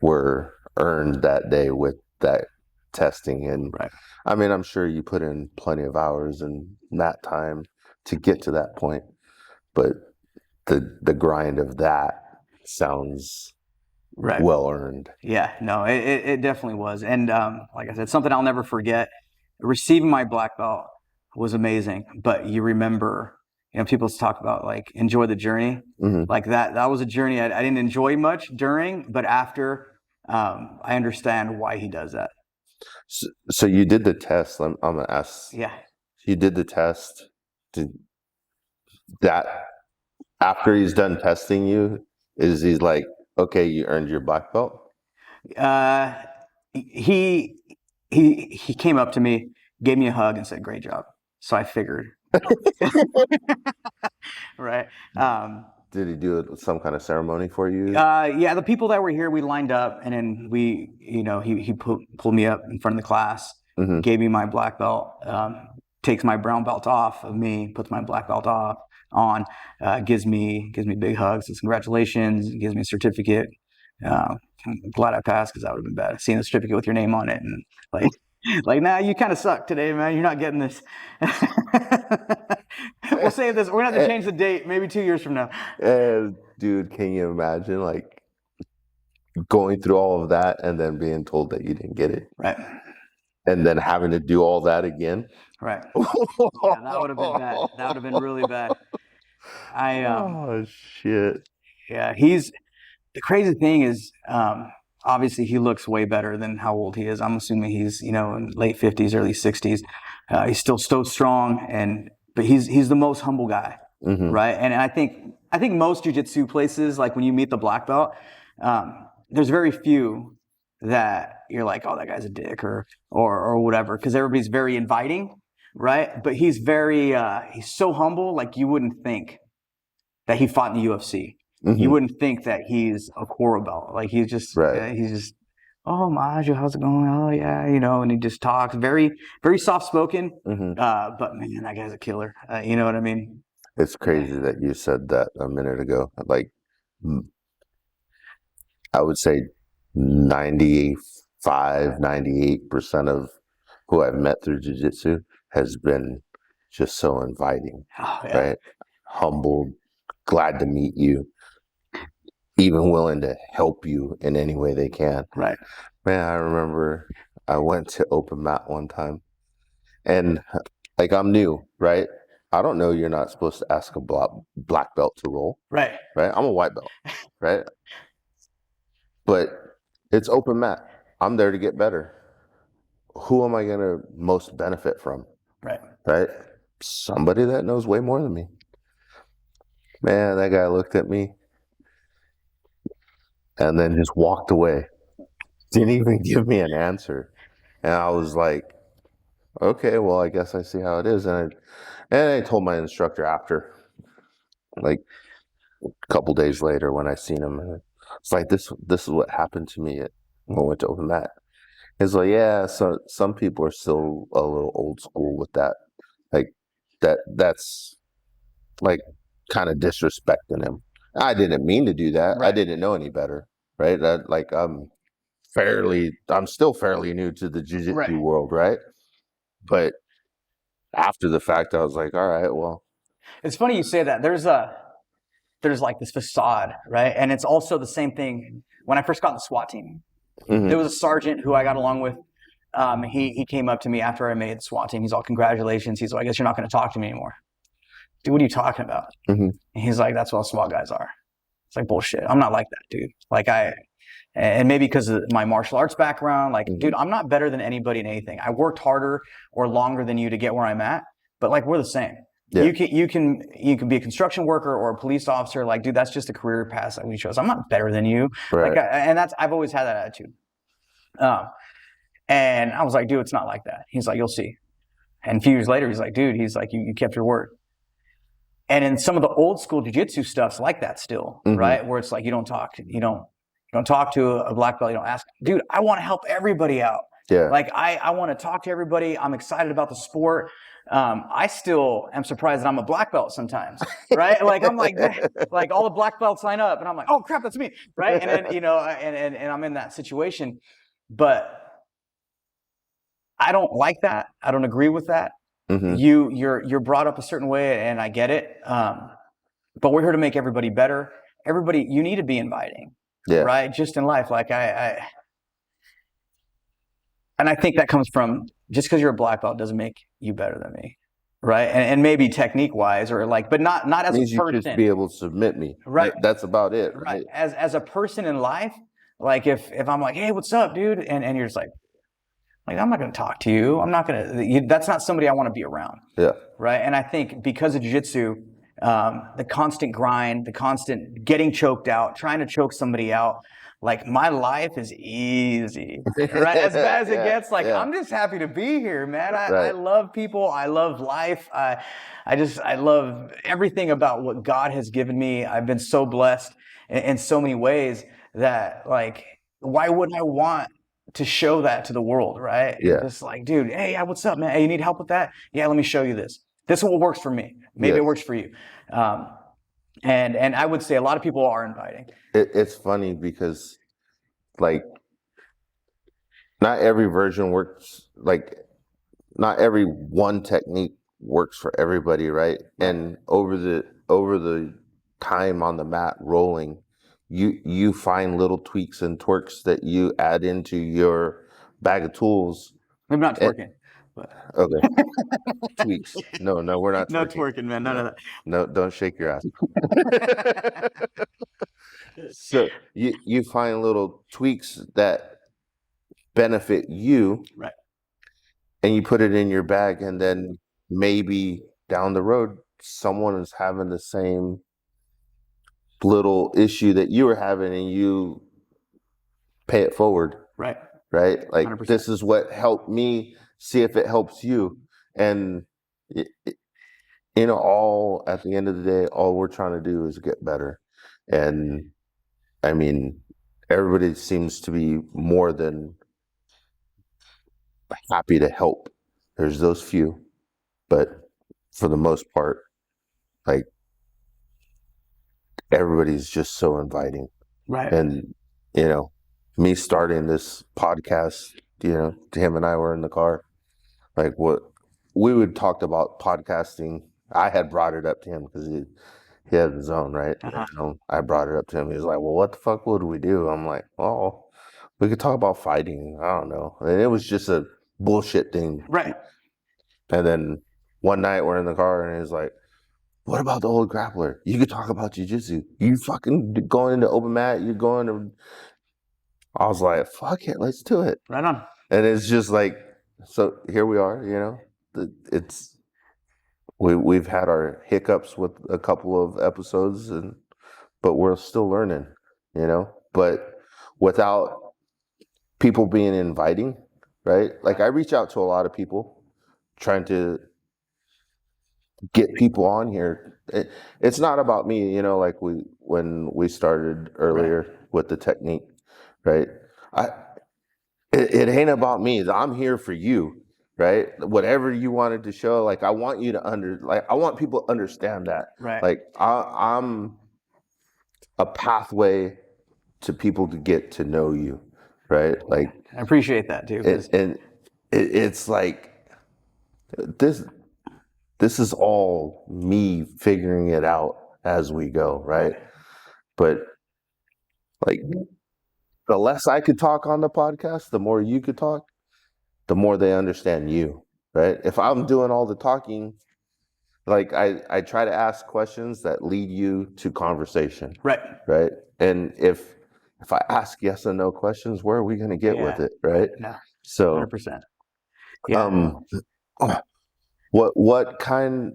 were earned that day with that testing. And Right. I mean, I'm sure you put in plenty of hours in that time to get to that point, but the grind of that sounds Right. well earned. Yeah, no, it definitely was. And like I said, something I'll never forget. Receiving my black belt was amazing. But you remember, people talk about like enjoy the journey. Like that was a journey I didn't enjoy much during, but after, I understand why he does that. So you did the test. I'm gonna ask. Yeah. You did the test. Did that after he's done testing you? Is he's like, okay, you earned your black belt? He came up to me, gave me a hug, and said, "Great job." So I figured, right? Did he do some kind of ceremony for you? Yeah, the people that were here, we lined up, and then he pulled me up in front of the class, gave me my black belt, takes my brown belt off of me, puts my black belt on, gives me big hugs, says congratulations, gives me a certificate. I'm glad I passed because that would have been bad. Seeing the certificate with your name on it and like, nah, you kind of suck today, man. You're not getting this. We'll save this. We're gonna have to change the date, maybe 2 years from now. Dude, can you imagine like going through all of that and then being told that you didn't get it? Right. And then having to do all that again? Right. Yeah, that would have been bad. That would have been really bad. Oh shit. Yeah, the crazy thing is, obviously he looks way better than how old he is. I'm assuming he's, in late 50s, early 60s. He's still so strong, but he's the most humble guy, right? And I think most jiu-jitsu places, like when you meet the black belt, there's very few that you're like, oh, that guy's a dick or whatever, because everybody's very inviting, right? But he's he's so humble, like you wouldn't think that he fought in the UFC. You wouldn't think that he's a Quora belt. Like he's just, oh, Maju, how's it going? Oh yeah, and he just talks very, very soft spoken. But man, that guy's a killer. You know what I mean? It's crazy that you said that a minute ago. Like, I would say 95, 98% of who I've met through jiu-jitsu has been just so inviting, right? Humbled, glad to meet you, even willing to help you in any way they can. Right. Man, I remember I went to open mat one time and like I'm new, right? I don't know you're not supposed to ask a black belt to roll. Right. Right? I'm a white belt, right? But it's open mat. I'm there to get better. Who am I going to most benefit from? Right. Right? Somebody that knows way more than me. Man, that guy looked at me and then just walked away. Didn't even give me an answer. And I was like, okay, well, I guess I see how it is. And I told my instructor after, like a couple days later when I seen him, and it's like, this is what happened to me when I went to open mat. It's like, yeah, so some people are still a little old school with that. Like that's like kind of disrespecting him. I didn't mean to do that. Right. I didn't know any better. Right. I'm still fairly new to the jiu-jitsu world. Right. But after the fact, I was like, all right, well. It's funny you say that. There's like this facade, right? And it's also the same thing when I first got in the SWAT team. There was a sergeant who I got along with. He came up to me after I made the SWAT team. He's all, congratulations. He's like, I guess you're not going to talk to me anymore. dude, what are you talking about? Mhm. And he's like, that's what SWAT guys are. It's like, bullshit. I'm not like that, dude. Like and maybe because of my martial arts background, like, dude, I'm not better than anybody in anything. I worked harder or longer than you to get where I'm at, but like, we're the same. Yeah. You can be a construction worker or a police officer. Like, dude, that's just a career path that we chose. I'm not better than you. Right. Like, I've always had that attitude. And I was like, dude, it's not like that. He's like, you'll see. And a few years later, he's like, dude, he's like, you kept your word. And in some of the old school jiu-jitsu stuff's like that still, right? Where it's like, you don't talk to a black belt. You don't ask, dude, I want to help everybody out. Yeah. Like I want to talk to everybody. I'm excited about the sport. I still am surprised that I'm a black belt sometimes, right? Like I'm like all the black belts line up and I'm like, oh crap, that's me. Right. And then, and I'm in that situation, but I don't like that. I don't agree with that. You're brought up a certain way and I get it. But we're here to make everybody better. Everybody, you need to be inviting, right? Just in life. Like and I think that comes from just because you're a black belt doesn't make you better than me. Right. And maybe technique wise or like, but not as a person. You just be able to submit me. Right. That's about it. Right. As a person in life, like if I'm like, hey, what's up, dude? And you're just like, I'm not going to talk to you. I'm not going to, that's not somebody I want to be around. Yeah. Right. And I think because of jiu-jitsu, the constant grind, the constant getting choked out, trying to choke somebody out, like my life is easy, right? As bad as it gets, like I'm just happy to be here, man. I love people. I love life. I love everything about what God has given me. I've been so blessed in so many ways that like, why wouldn't I want to show that to the world, right? Yeah. Just like, dude, hey, what's up, man? Hey, you need help with that? Yeah, let me show you this. This is what works for me. Maybe it works for you. And I would say a lot of people are inviting. It's funny because, like, not every version works. Like, not every one technique works for everybody, right? And over the time on the mat rolling, you find little tweaks and twerks that you add into your bag of tools. I'm not twerking. Okay. Tweaks. No, we're not twerking. No twerking, man. None of that. No, don't shake your ass. So you find little tweaks that benefit you. Right. And you put it in your bag, and then maybe down the road, someone is having the same little issue that you were having, and you pay it forward. Right. Right. Like 100%. This is what helped me. See if it helps you. And all at the end of the day, all we're trying to do is get better. And I mean, everybody seems to be more than happy to help. There's those few, but for the most part, like, everybody's just so inviting. Right. And, me starting this podcast, him and I were in the car. Like, what we would talked about podcasting. I had brought it up to him because he had his own, right? I brought it up to him. He was like, well, what the fuck would we do? I'm like, oh, we could talk about fighting. I don't know. And it was just a bullshit thing. Right. And then one night we're in the car and he's like, what about the old grappler? You could talk about jiu-jitsu. You fucking going into open mat. You're going to... I was like, fuck it. Let's do it. Right on. And it's just like, so here we are, we've had our hiccups with a couple of episodes, but we're still learning, but without people being inviting, right? Like, I reach out to a lot of people trying to get people on here. It's not about me, like when we started earlier with the technique, right? It ain't about me. I'm here for you, right? Whatever you wanted to show, like, I want you to I want people to understand that. Right. Like, I'm a pathway to people to get to know you, right? Like, I appreciate that too. It's like this is all me figuring it out as we go, right? But like, the less I could talk on the podcast, the more you could talk, the more they understand you, right? If I'm doing all the talking, like I try to ask questions that lead you to conversation. Right. Right. And if I ask yes and no questions, where are we going to get with it? Right. No. So, 100%. Yeah. what kind,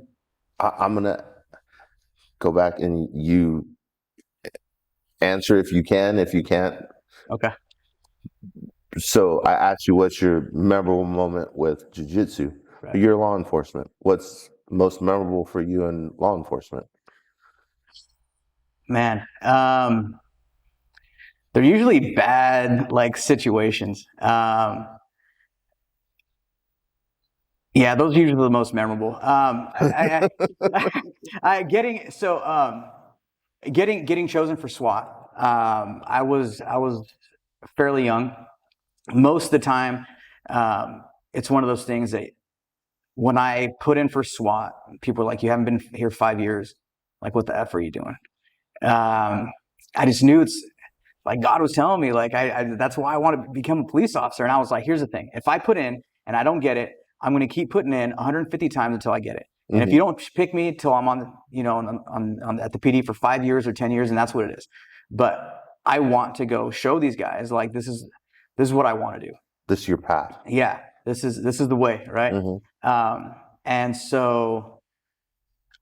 I'm going to go back and you answer if you can, if you can't. Okay. So I asked you, what's your memorable moment with jiu-jitsu? Right. You're law enforcement. What's most memorable for you in law enforcement? Man, they're usually bad like situations. Yeah, those are usually the most memorable. Getting chosen for SWAT. I was fairly young. Most of the time, it's one of those things that when I put in for SWAT, people are like, "You haven't been here 5 years. Like, what the F are you doing?" I just knew it's like God was telling me, like, that's why I want to become a police officer. And I was like, here's the thing. If I put in and I don't get it, I'm going to keep putting in 150 times until I get it. And if you don't pick me till I'm on, at the PD for 5 years or 10 years, and that's what it is. But I want to go show these guys, like, this is what I want to do. This is your path. Yeah. This is the way. Right. And so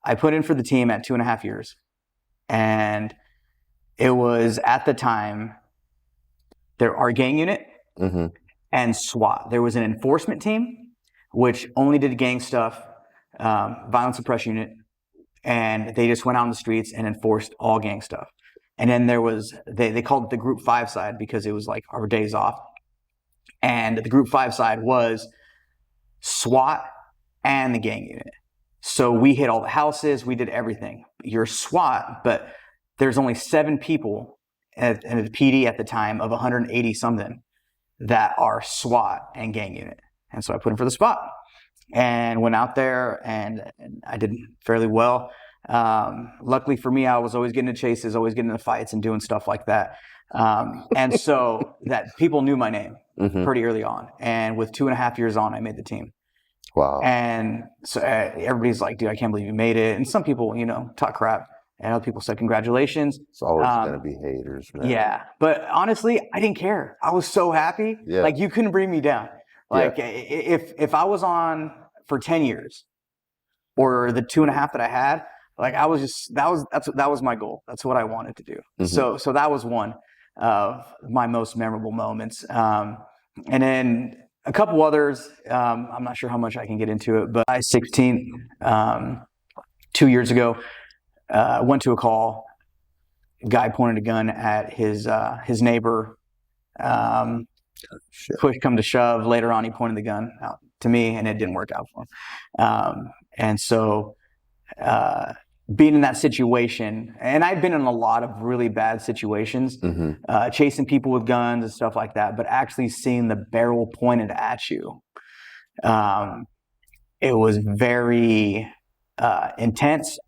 I put in for the team at 2.5 years, and it was at the time our gang unit and SWAT. There was an enforcement team, which only did gang stuff, violence suppression unit, and they just went out on the streets and enforced all gang stuff. And then there was, they called it the Group 5 side because it was like our days off. And the Group 5 side was SWAT and the gang unit. So we hit all the houses, we did everything. You're SWAT, but there's only 7 people at the PD at the time of 180 something that are SWAT and gang unit. And so I put in for the spot and went out there, and I did fairly well. Luckily for me, I was always getting into chases, always getting into fights and doing stuff like that. And so that people knew my name pretty early on. And with 2.5 years on, I made the team. Wow. And so everybody's like, dude, I can't believe you made it. And some people, talk crap. And other people said, congratulations. It's always going to be haters, man. Yeah. But honestly, I didn't care. I was so happy. Yeah. Like, you couldn't bring me down. Like, if I was on for 10 years or the 2.5 that I had, like, I was just, that was my goal. That's what I wanted to do. So that was one of my most memorable moments. And then a couple others, I'm not sure how much I can get into it, but I 16, 2 years ago, went to a call. Guy pointed a gun at his neighbor. Push come to shove. Later on, he pointed the gun out to me, and it didn't work out for him. And so, being in that situation, and I've been in a lot of really bad situations, chasing people with guns and stuff like that, but actually seeing the barrel pointed at you, it was very intense.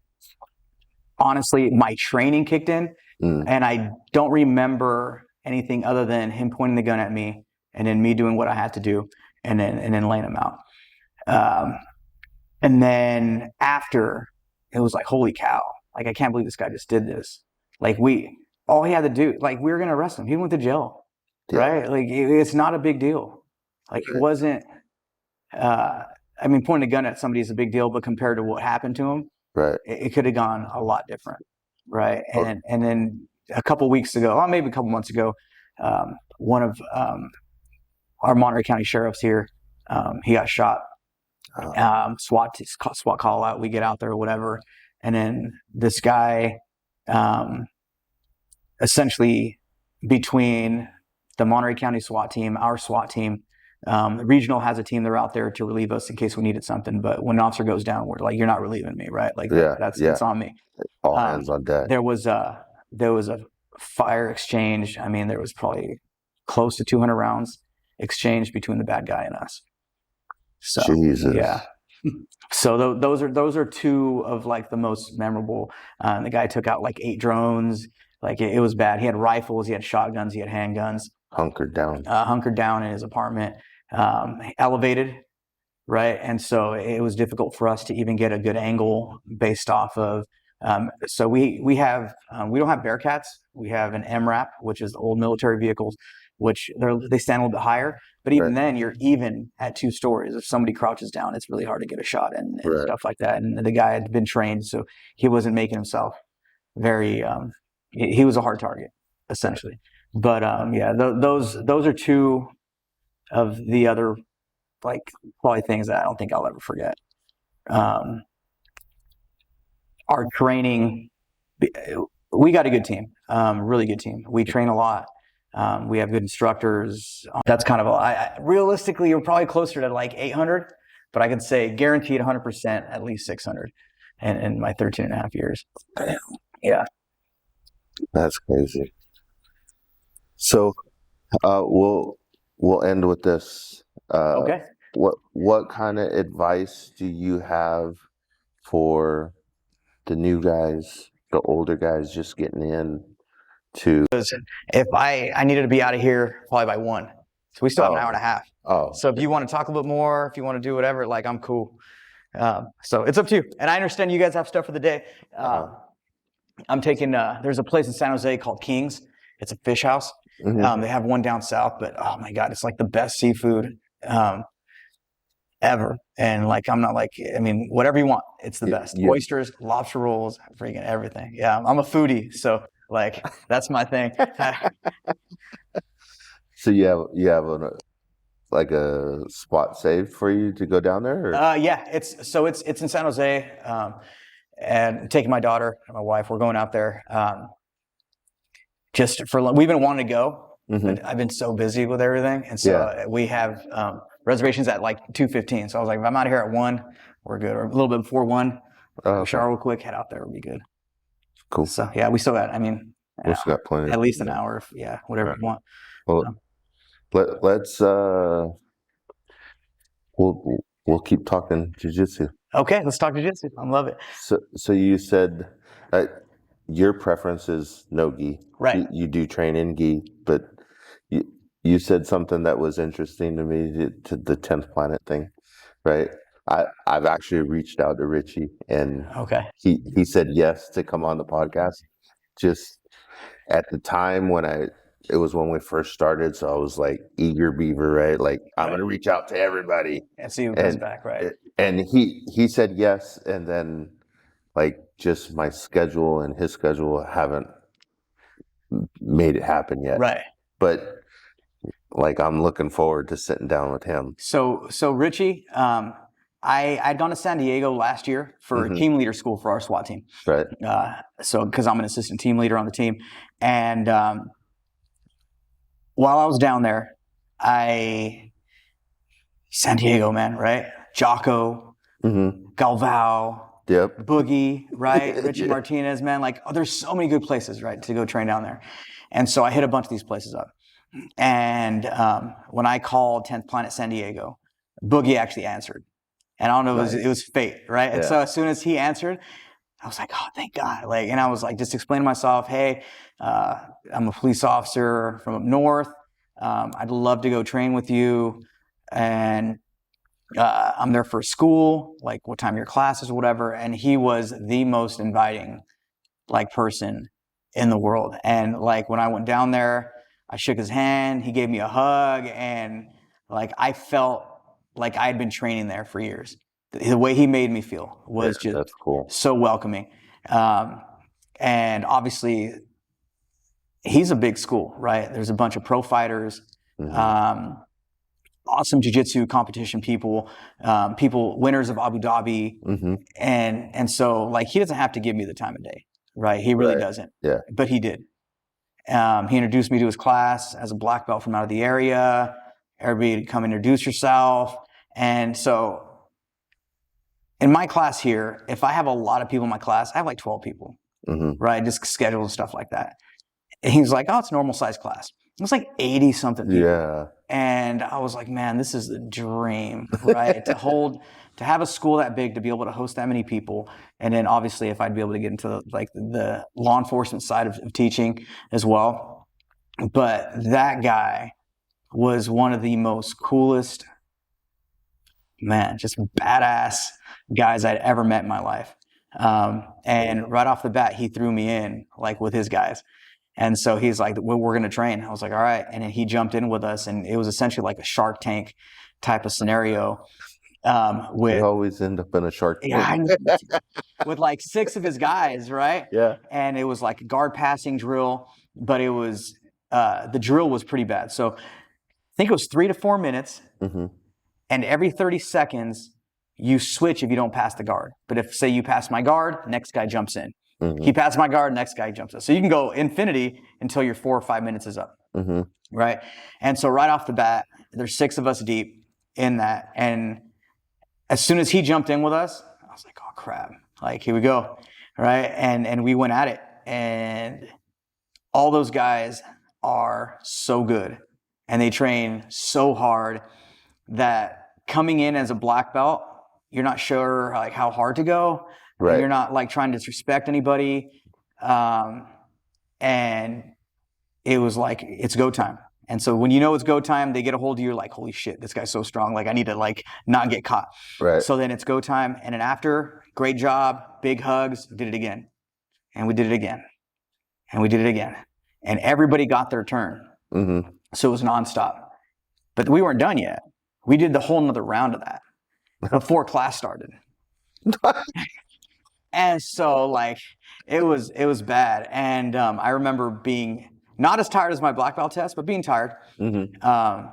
Honestly, my training kicked in, and I don't remember anything other than him pointing the gun at me and then me doing what I had to do and then laying him out. And then after, it was like, holy cow. Like, I can't believe this guy just did this. Like, all he had to do, like, we were going to arrest him. He went to jail, right? Like, it's not a big deal. Like, it wasn't, pointing a gun at somebody is a big deal, but compared to what happened to him, right, it could have gone a lot different, right? And then a couple weeks ago, or maybe a couple months ago, one of our Monterey County sheriffs here, he got shot. SWAT call out, we get out there or whatever, and then this guy, essentially between the Monterey County SWAT team, our SWAT team, the regional has a team, they're out there to relieve us in case we needed something, but when an officer goes down, we're like, you're not relieving me, right? Like, it's on me. All hands on deck. There was a fire exchange. I mean, there was probably close to 200 rounds exchanged between the bad guy and us. So, Jesus. Yeah. So those are two of like the most memorable. The guy took out like 8 drones. Like, it was bad. He had rifles, he had shotguns, he had handguns. Hunkered down in his apartment. Elevated right? And so it was difficult for us to even get a good angle based off of. So we don't have Bearcats. We have an MRAP, which is old military vehicles, which they stand a little bit higher. But even then, you're even at 2 stories. If somebody crouches down, it's really hard to get a shot and stuff like that. And the guy had been trained, so he wasn't making himself very. He was a hard target, essentially. But yeah, those are 2 of the other like probably things that I don't think I'll ever forget. Our training, we got a good team, really good team. We train a lot. We have good instructors. That's kind of realistically, you're probably closer to like 800, but I can say guaranteed 100% at least 600 in my 13 and a half years. Yeah. That's crazy. So we'll end with this. Okay. What kind of advice do you have for the new guys, the older guys just getting in to? If I needed to be out of here probably by 1, so we still have an hour and a half. So if you want to talk a little bit more, if you want to do whatever, like I'm cool. So it's up to you. And I understand you guys have stuff for the day. I'm taking. There's a place in San Jose called King's. It's a fish house. They have one down south, but oh my God, it's like the best seafood ever. And like, I'm not like, I mean, whatever you want, it's the best. Oysters, lobster rolls, freaking everything. Yeah, I'm a foodie, so like that's my thing. So you have like a spot saved for you to go down there? Or? Yeah, it's in San Jose, and taking my daughter and my wife. We're going out there. Just for we've been wanting to go, but I've been so busy with everything, and so we have reservations at like 2:15. So I was like, if I'm out of here at 1, we're good, or a little bit before 1. Shower real quick, head out there, will be good. Cool. So yeah, we still got. I mean, we still got plenty. At least an hour, whatever you want. Well, let's we'll keep talking jiu-jitsu. Okay, let's talk jiu-jitsu. I love it. So you said your preference is no gi. Right. You do train in gi, but you said something that was interesting to me, to the 10th Planet thing, right? I've actually reached out to Richie, and he said yes to come on the podcast. Just at the time when we first started, so I was like eager beaver, right? Like I'm gonna reach out to everybody and see who comes back, right? And he said yes, and then like just my schedule and his schedule haven't made it happen yet, right? But like I'm looking forward to sitting down with him. So Richie, I'd gone to San Diego last year for team leader school for our SWAT team, right? So because I'm an assistant team leader on the team, and while I was down there, San Diego, man, right? Jocko, Galvao, Boogie, right? Richie Martinez, man. Like, there's so many good places, right, to go train down there. And so I hit a bunch of these places up. And when I called 10th Planet San Diego, Boogie actually answered. And I don't know, it was fate, right? And so as soon as he answered, I was like, oh, thank God. Like, and I was like, just explaining to myself, hey, I'm a police officer from up north. I'd love to go train with you. And I'm there for school, like what time your class is or whatever. And he was the most inviting, like, person in the world. And like, when I went down there, I shook his hand, he gave me a hug, and like, I felt like I had been training there for years. The way he made me feel was just so welcoming. And obviously, he's a big school, right? There's a bunch of pro fighters, awesome jiu-jitsu competition people, winners of Abu Dhabi. And so, like, he doesn't have to give me the time of day, right? He really doesn't. Yeah. But he did. He introduced me to his class as a black belt from out of the area. Everybody come introduce yourself. And so in my class here, if I have a lot of people in my class, I have like 12 people, right? Just schedule and stuff like that. And he was like, oh, it's a normal size class. It was like 80 something people. Yeah. And I was like, man, this is the dream, right? to have a school that big, to be able to host that many people. And then obviously if I'd be able to get into like the law enforcement side of teaching as well. But that guy was one of the most coolest man, just badass guys I'd ever met in my life. And right off the bat, he threw me in like with his guys. And so he's like, well, we're going to train. I was like, all right. And then he jumped in with us, and it was essentially like a Shark Tank type of scenario. We always end up in a Shark Tank. With like 6 of his guys, right? Yeah. And it was like a guard passing drill, but it was, the drill was pretty bad. So I think it was 3 to 4 minutes. Mm-hmm. And every 30 seconds, you switch if you don't pass the guard. But if, say, you pass my guard, next guy jumps in. Mm-hmm. He passed my guard, next guy jumps in. So you can go infinity until your 4 or 5 minutes is up. Mm-hmm. Right? And so right off the bat, there's 6 of us deep in that. And as soon as he jumped in with us, I was like, oh, crap. Like, here we go. Right? And we went at it. And all those guys are so good. And they train so hard that coming in as a black belt, you're not sure like how hard to go. Right. You're not like trying to disrespect anybody. And it was like, it's go time. And so when you know it's go time, they get a hold of you like, holy shit, this guy's so strong. Like, I need to like not get caught. Right. So then it's go time. And then after, great job, big hugs, did it again. And we did it again. And we did it again. And everybody got their turn. Mm-hmm. So it was nonstop. But we weren't done yet. We did the whole nother round of that before class started. And so like, it was bad. And I remember being not as tired as my black belt test, but being tired. Mm-hmm.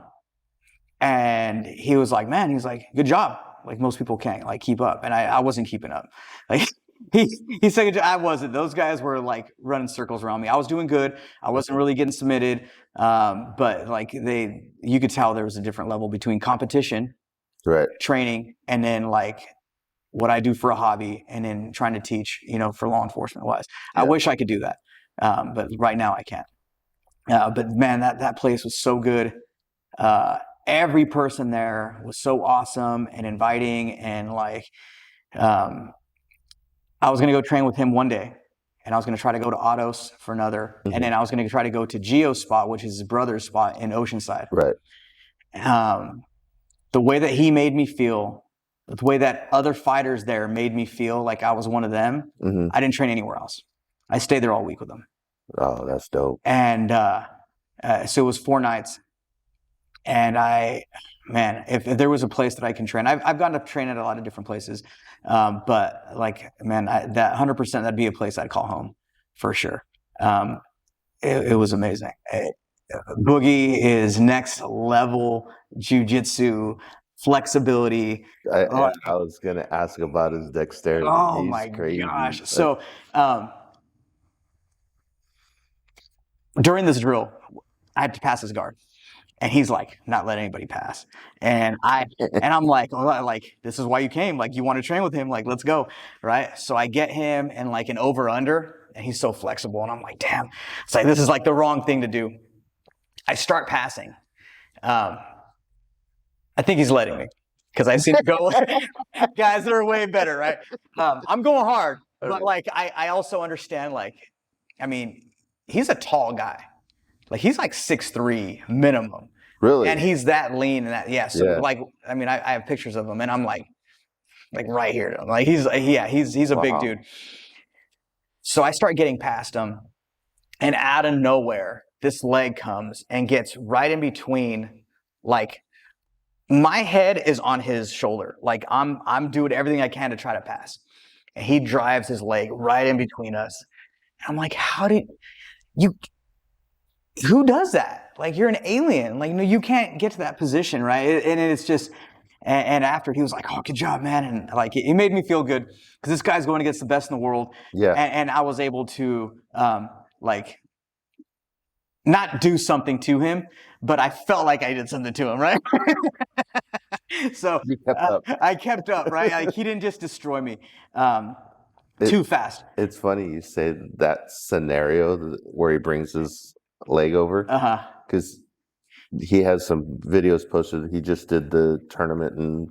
And he was like, man, he's like, good job. Like, most people can't like keep up. And I wasn't keeping up. Like, he said, I wasn't. Those guys were like running circles around me. I was doing good. I wasn't really getting submitted. But like you could tell there was a different level between competition, right, training, and then like what I do for a hobby, and then trying to teach, for law enforcement wise. Yeah. I wish I could do that. But right now I can't. But man, that place was so good. Every person there was so awesome and inviting, and like, I was going to go train with him one day, and I was going to try to go to Autos for another. Mm-hmm. And then I was going to try to go to Gio's spot, which is his brother's spot in Oceanside. Right. The way that he made me feel, the way that other fighters there made me feel like I was one of them, mm-hmm. I didn't train anywhere else. I stayed there all week with them. Oh, that's dope. And so it was 4 nights. And if there was a place that I can train, I've gotten to train at a lot of different places. But like, man, that 100%, that'd be a place I'd call home for sure. It was amazing. Boogie is next level jiu-jitsu flexibility. I was going to ask about his dexterity. Oh, he's my crazy. gosh. So, during this drill, I had to pass his guard. And he's like, not letting anybody pass. And I'm like, this is why you came. Like, you want to train with him? Like, let's go. Right. So I get him and like an over under, and he's so flexible. And I'm like, damn, it's like, this is like the wrong thing to do. I start passing. I think he's letting me, because I seem to go guys that are way better. Right. I'm going hard, but like, I also understand, like, I mean, he's a tall guy. Like, he's like 6'3" minimum. Really? And he's that lean and that, yeah. So like, I mean, I have pictures of him, and I'm like right here. Like, he's a big dude. So I start getting past him, and out of nowhere, this leg comes and gets right in between. Like, my head is on his shoulder. Like, I'm doing everything I can to try to pass, and he drives his leg right in between us. And I'm like, how did you? Who does that? Like, you're an alien. Like, no, you can't get to that position, right? And it's just, and after, he was like, oh, good job, man. And like, it made me feel good, because this guy's going against the best in the world. Yeah. And I was able to, like, not do something to him, but I felt like I did something to him, right? So I kept up, right? Like, he didn't just destroy me too fast. It's funny you say that scenario where he brings his leg over, because he has some videos posted. He just did the tournament in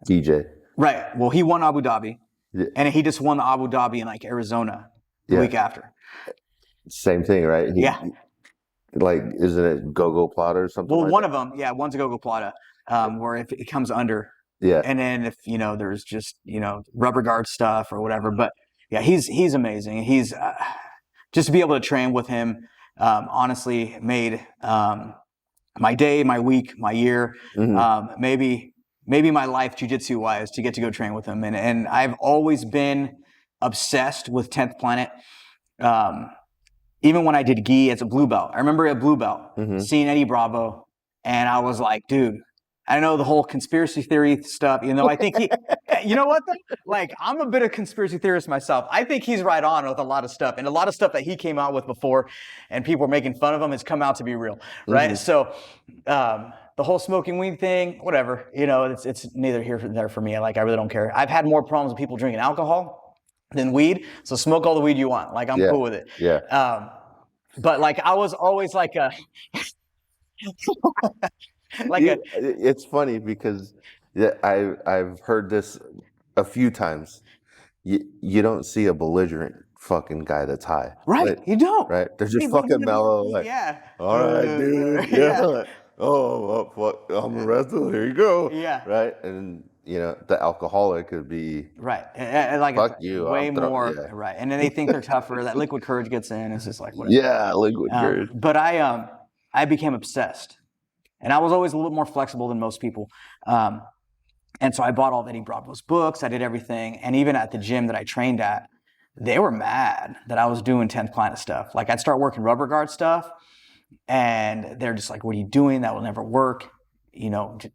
DJ. Right. Well, he won Abu Dhabi, and he just won the Abu Dhabi in like Arizona the week after. Same thing, right? Yeah. Like, isn't it Go-Go Plata or something? Well, like one that? of them, one's a Go-Go Plata, where if it comes under, Yeah. And then if, there's just, rubber guard stuff or whatever. But yeah, he's amazing. He's just to be able to train with him, honestly made my day, my week, my year, maybe my life jiu-jitsu wise to get to go train with him. And I've always been obsessed with 10th Planet. Even when I did gi as a blue belt, I remember at blue belt seeing Eddie Bravo, and I was like, dude, I know the whole conspiracy theory stuff, I think you know what? Like, I'm a bit of conspiracy theorist myself. I think he's right on with a lot of stuff, and a lot of stuff that he came out with before and people were making fun of him has come out to be real, right? So, the whole smoking weed thing, whatever, it's neither here nor there for me. Like, I really don't care. I've had more problems with people drinking alcohol than weed. So smoke all the weed you want. Like, I'm cool with it. Yeah. But like, I was always like it's funny because I've heard this a few times. You don't see a belligerent fucking guy that's high. Right. You don't. Right. They're just fucking mellow. Like, yeah. All right, dude. Yeah. Oh, fuck. I'm a wrestler. Here you go. Yeah. Right. And the alcoholic could be right. And like, fuck you. Way more. Yeah. Right. And then they think they're tougher. That liquid courage gets in. It's just like, whatever. Yeah, liquid courage. But I became obsessed. And I was always a little more flexible than most people. And so I bought all of Eddie Bravo's books. I did everything. And even at the gym that I trained at, they were mad that I was doing 10th Planet stuff. Like, I'd start working rubber guard stuff, and they're just like, what are you doing? That will never work.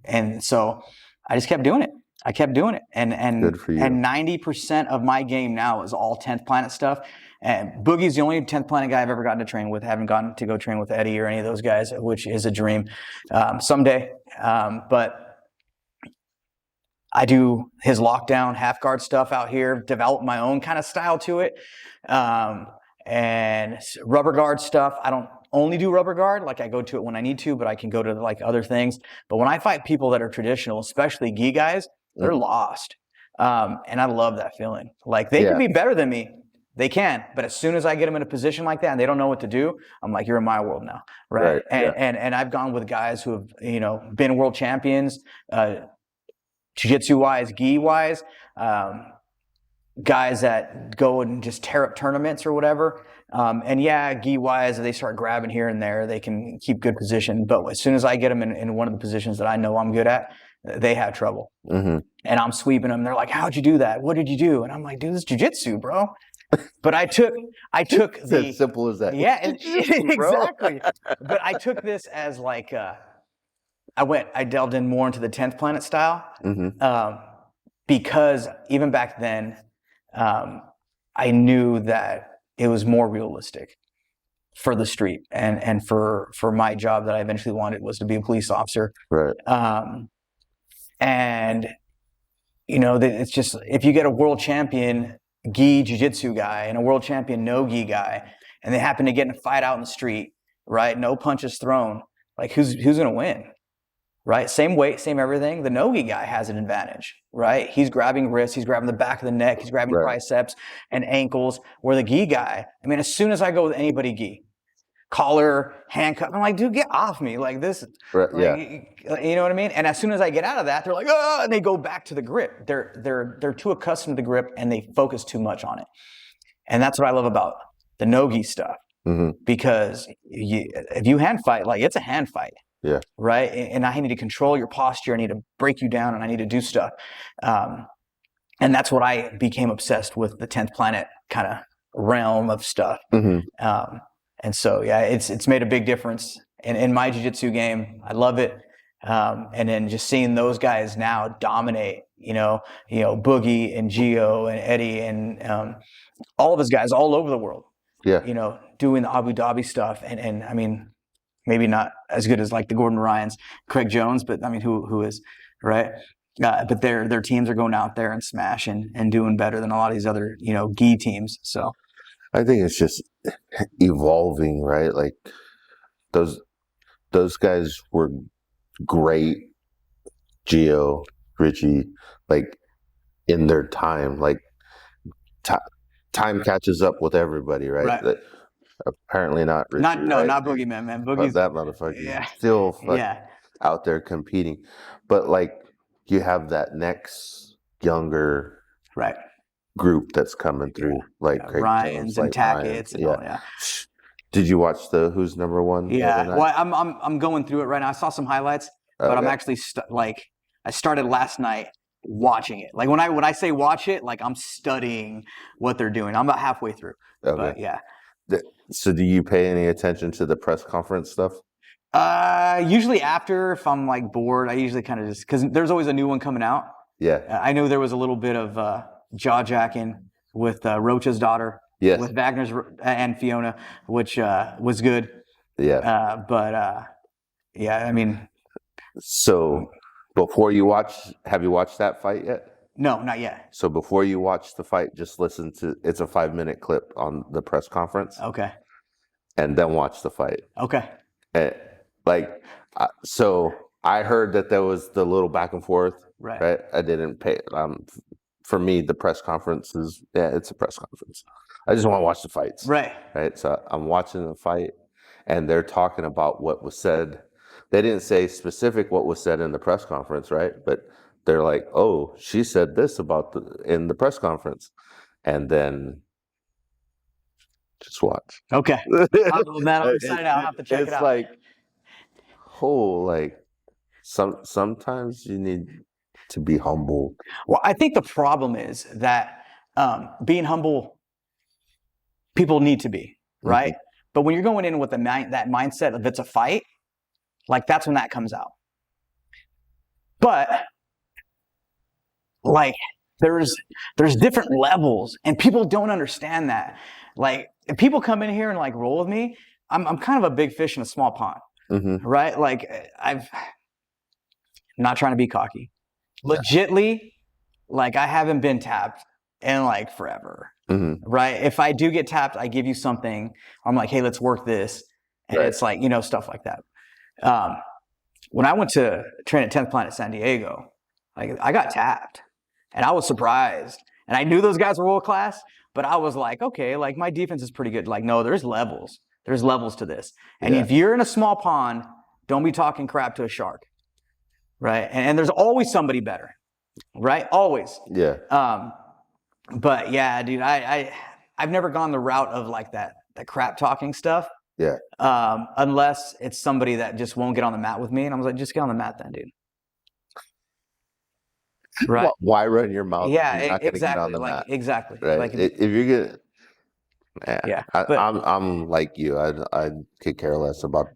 And so I just kept doing it. I kept doing it. And Good for you. And 90% of my game now is all 10th Planet stuff. And Boogie's the only 10th Planet guy I've ever gotten to train with. I haven't gotten to go train with Eddie or any of those guys, which is a dream someday. But I do his lockdown half guard stuff out here, develop my own kind of style to it. And rubber guard stuff, I don't only do rubber guard. Like, I go to it when I need to, but I can go to like other things. But when I fight people that are traditional, especially gi guys, they're lost. And I love that feeling. Like, they can be better than me. They can, but as soon as I get them in a position like that and they don't know what to do, I'm like, you're in my world now, right? And I've gone with guys who have been world champions, jiu-jitsu wise, gi wise, guys that go and just tear up tournaments or whatever. And gi wise, if they start grabbing here and there, they can keep good position. But as soon as I get them in one of the positions that I know I'm good at, they have trouble. And I'm sweeping them. They're like, how'd you do that? What did you do? And I'm like, dude, this is jiu-jitsu, bro. But I took it's as simple as that. Yeah, exactly. But I took this as like, I delved in more into the 10th Planet style, because even back then, I knew that it was more realistic for the street and for my job that I eventually wanted was to be a police officer. Right. And it's just, if you get a world champion gi jiu-jitsu guy and a world champion no gi guy, and they happen to get in a fight out in the street, right? No punches thrown. Like, who's going to win? Right? Same weight, same everything. The no-gi guy has an advantage, right? He's grabbing wrists, he's grabbing the back of the neck, he's grabbing triceps and ankles, where the gi guy, I mean, as soon as I go with anybody gi, collar, handcuff, I'm like, dude, get off me. Like, this, you know what I mean? And as soon as I get out of that, they're like, oh, and they go back to the grip. They're too accustomed to the grip and they focus too much on it. And that's what I love about the no-gi stuff, because if you hand fight, like, it's a hand fight. Yeah. Right. And I need to control your posture. I need to break you down and I need to do stuff. And that's what I became obsessed with, the 10th Planet kind of realm of stuff. And so, it's made a big difference in my jiu-jitsu game. I love it. And then just seeing those guys now dominate, Boogie and Gio and Eddie and all of his guys all over the world, doing the Abu Dhabi stuff. And I mean, maybe not as good as like the Gordon Ryans, Craig Jones, but I mean, who is, right? But their teams are going out there and smashing and doing better than a lot of these other, gi teams. So I think it's just evolving, right? Like, those guys were great, Gio, Richie, like, in their time. Like, time catches up with everybody, right? Apparently not Richie, not Boogeyman, man. Boogie's that motherfucker still out there competing. But like, you have that next younger Right. group that's coming through, like Craig Ryan's Jones, and like Ryan. Tackett's and all, yeah. Did you watch the Who's Number One? the other Yeah. night? Well, I'm going through it right now. I saw some highlights, but I'm actually I started last night watching it. Like when I say watch it, like I'm studying what they're doing. I'm about halfway through. Okay. But yeah. So do you pay any attention to the press conference stuff? Usually after, if I'm like bored, I usually kind of just, because there's always a new one coming out. Yeah. I know there was a little bit of jaw jacking with Roach's daughter, Yes. with Wagner's and Fiona, which was good. Yeah. But yeah, I mean, So before you watch, have you watched that fight yet? no, not yet. So before you watch the fight, just listen to, it's a 5-minute clip on the press conference, Okay. and then watch the fight. Okay. And, so I heard that there was the little back and forth, Right. I didn't pay. For me, the press conference is, it's a press conference. I just want to watch the fights. Right. Right. So I'm watching the fight, and they're talking about what was said. They didn't say specific what was said in the press conference, right? But they're like, oh, she said this about in the press conference, and then just watch. Okay. I'm excited. I'll have to check it out. It's like, sometimes you need to be humble. Well, I think the problem is that being humble, people need to be, right? Mm-hmm. But when you're going in with that mindset of it's a fight, like that's when that comes out. But like there's different levels, and people don't understand that. Like if people come in here and like roll with me, I'm kind of a big fish in a small pond, Mm-hmm. right? Like I'm not trying to be cocky. Legitly, like I haven't been tapped in like forever, Mm-hmm. right? If I do get tapped, I give you something. I'm like, hey, let's work this, and Right. it's like, you know, stuff like that. When I went to train at 10th Planet San Diego, like I got tapped, and I was surprised, and I knew those guys were world class, but I was like, okay, like my defense is pretty good. Like, no, there's levels. There's levels to this, and if you're in a small pond, don't be talking crap to a shark. Right. And there's always somebody better. Right. Always. Yeah. But yeah, dude, I've never gone the route of like that crap talking stuff. Yeah. Unless it's somebody that just won't get on the mat with me. And I was like, just get on the mat then, dude. Right. Why run your mouth? Yeah, if you're not gonna exactly. Get on the like mat? exactly. Right. Like if you're good. Yeah. I'm like you. I could care less about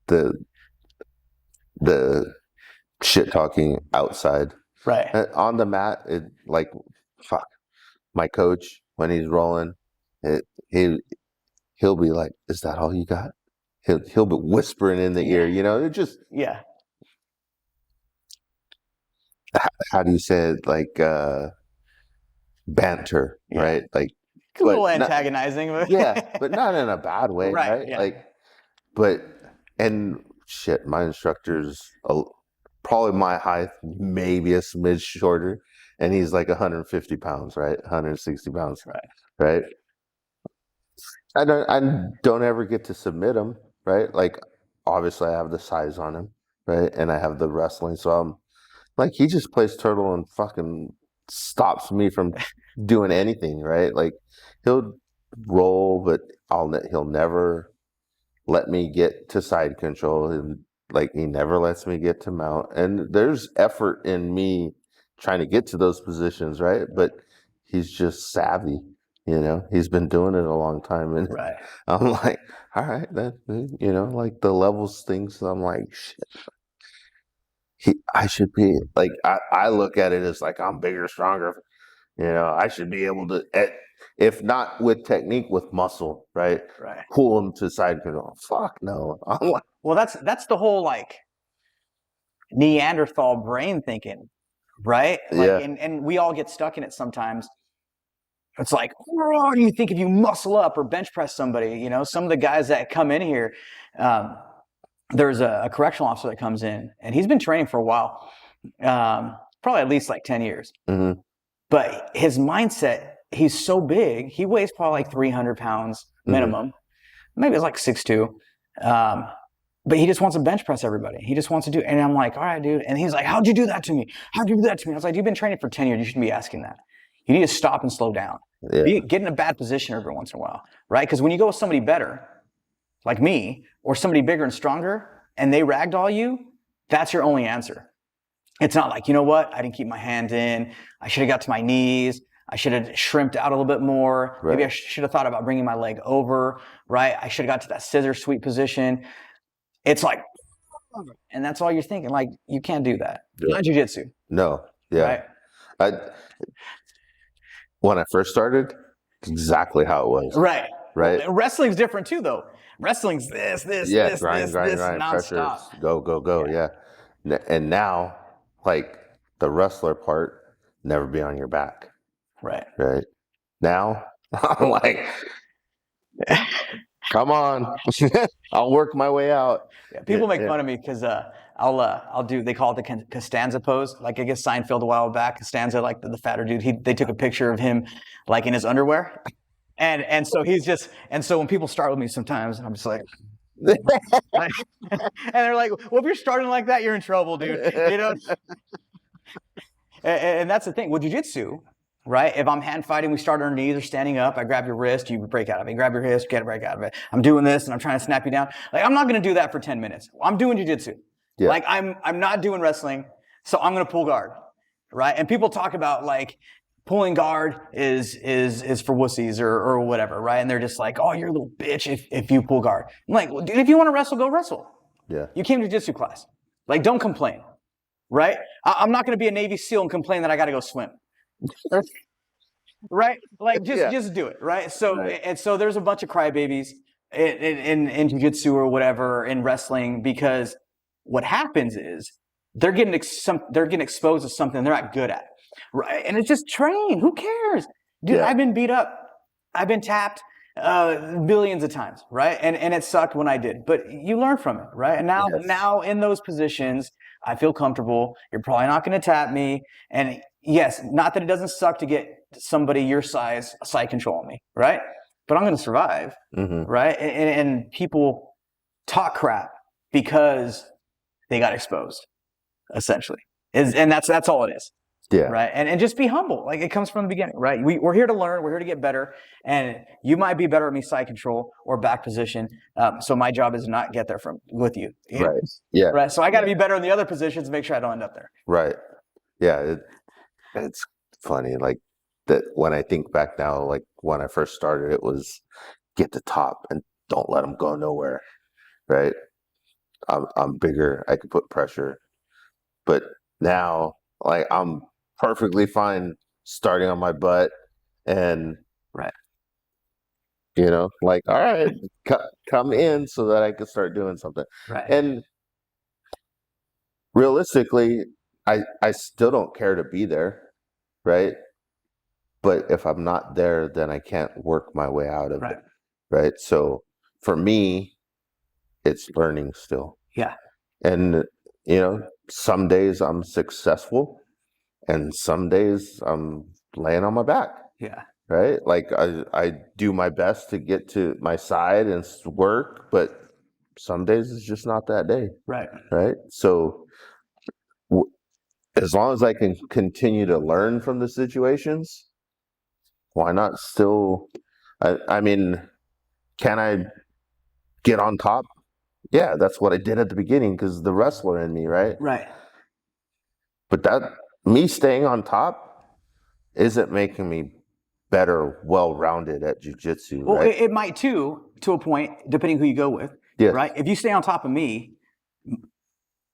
the shit talking outside. right. On the mat, it like fuck. My coach, when he's rolling, he'll be like, "Is that all you got?" He'll be whispering in the ear. You know, it just Yeah. how do you say it? Like banter, right? Like A little but not- antagonizing. But yeah, but not in a bad way, right? Yeah. Like, and shit, my instructor's probably my height, maybe a smidge shorter, and he's like 150 pounds, right? 160 pounds, right? I don't ever get to submit him, right? Like, obviously, I have the size on him, right? And I have the wrestling, so I'm like, he just plays turtle and fucking stops me from doing anything, right? Like, he'll roll, but he'll never let me get to side control, and like he never lets me get to mount. And there's effort in me trying to get to those positions, right? But he's just savvy, you know. He's been doing it a long time, and I'm like, all right, then, you know, like the levels things. I'm like, shit. I should be like, I look at it as like I'm bigger, stronger. You know, I should be able to, if not with technique, with muscle, right? Pull him to side control. Fuck no. I'm like, well, that's the whole like Neanderthal brain thinking, right? Like, Yeah. And we all get stuck in it sometimes. It's like, what do you think if you muscle up or bench press somebody? You know, some of the guys that come in here, there's a correctional officer that comes in, and he's been training for a while, probably at least like 10 years. Mm-hmm. But his mindset, he's so big, he weighs probably like 300 pounds minimum. Maybe it's like 6'2". but he just wants to bench press everybody. He just wants to do, and I'm like, all right, dude. And he's like, how'd you do that to me? How'd you do that to me? I was like, you've been training for 10 years. You shouldn't be asking that. You need to stop and slow down. Yeah. Get in a bad position every once in a while, right? Because when you go with somebody better, like me, or somebody bigger and stronger, and they ragdoll you, that's your only answer. It's not like, you know what? I didn't keep my hand in. I should have got to my knees. I should have shrimped out a little bit more. Right. Maybe I should have thought about bringing my leg over, right? I should have got to that scissor sweep position. It's like, and that's all you're thinking. Like, you can't do that. Yeah. Not jiu-jitsu. No. Yeah. Right? When I first started, exactly how it was. Right. Right. Well, wrestling's different too, though. Wrestling's this, grind, nonstop. pressure, go. Yeah. And now, like, the wrestler part, never be on your back. Right. Right. Now, I'm like, come on, I'll work my way out. Yeah, people make fun of me because I'll do, they call it the Costanza pose. Like, I guess Seinfeld a while back, Costanza, like the fatter dude, they took a picture of him like in his underwear. And so he's just, and so when people start with me sometimes, I'm just like, and they're like, well, if you're starting like that, you're in trouble, dude. You know? And that's the thing with jiu-jitsu, right? If I'm hand fighting, we start on our knees or standing up, I grab your wrist, you break out of it. Grab your wrist, get a break out of it. I'm doing this and I'm trying to snap you down. Like, I'm not going to do that for 10 minutes. I'm doing jiu-jitsu. Yeah. Like, I'm not doing wrestling, so I'm going to pull guard, right? And people talk about, like, pulling guard is for wussies or whatever, right? And they're just like, oh, you're a little bitch if you pull guard. I'm like, well, dude, if you want to wrestle, go wrestle. Yeah. You came to jiu-jitsu class. Like, don't complain, right? I'm not going to be a Navy SEAL and complain that I got to go swim. Right? Like, just do it, right? So, and so there's a bunch of crybabies in jiu-jitsu or whatever, in wrestling, because what happens is they're getting exposed to something they're not good at. Right, and it's just train. Who cares, dude? Yeah. I've been beat up. I've been tapped billions of times, right? And it sucked when I did, but you learn from it, right? And now in those positions, I feel comfortable. You're probably not going to tap me, and yes, not that it doesn't suck to get somebody your size side control on me, right? But I'm going to survive, right? And people talk crap because they got exposed, essentially, and that's all it is. Yeah. Right. And just be humble. Like, it comes from the beginning, right? We're here to learn. We're here to get better. And you might be better at me side control or back position. So my job is to not get there with you. Right. Yeah. Right. So I got to be better in the other positions to make sure I don't end up there. Right. Yeah. It's funny. Like, that when I think back now, like when I first started, it was get the top and don't let them go nowhere. Right. I'm bigger. I can put pressure. But now, like, I'm perfectly fine starting on my butt and, you know, like, all right, come in so that I can start doing something. Right. And realistically, I still don't care to be there, right? But if I'm not there, then I can't work my way out of it, right? So for me, it's learning still. Yeah. And, you know, some days I'm successful and some days I'm laying on my back. Yeah. Right? Like, I do my best to get to my side and work, but some days it's just not that day. Right. Right? So as long as I can continue to learn from the situations, why not still, I mean, can I get on top? Yeah, that's what I did at the beginning because the wrestler in me, right? Right. But me staying on top isn't making me better, well-rounded at jiu-jitsu. Well, right? it might too, to a point, depending who you go with. Yes. Right? If you stay on top of me,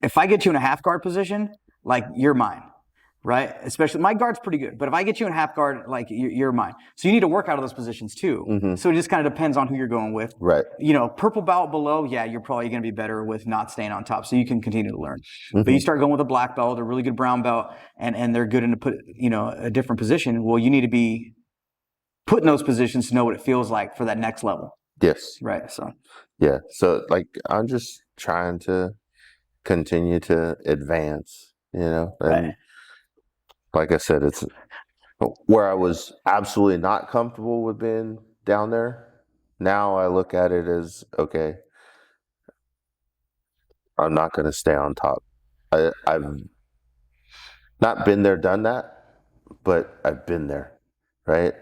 if I get you in a half guard position, like, you're mine. Right? Especially, my guard's pretty good, but if I get you in half guard, like, you're mine. So you need to work out of those positions too. So it just kind of depends on who you're going with. Right. You know, purple belt below, yeah, you're probably going to be better with not staying on top, so you can continue to learn. But you start going with a black belt, a really good brown belt, and they're good in a different position. Well, you need to be put in those positions to know what it feels like for that next level. Yes. Right. So. Yeah. So, like, I'm just trying to continue to advance. You know. And like I said, it's where I was absolutely not comfortable with being down there. Now I look at it as, okay, I'm not going to stay on top. I've not been there, done that, but I've been there, right?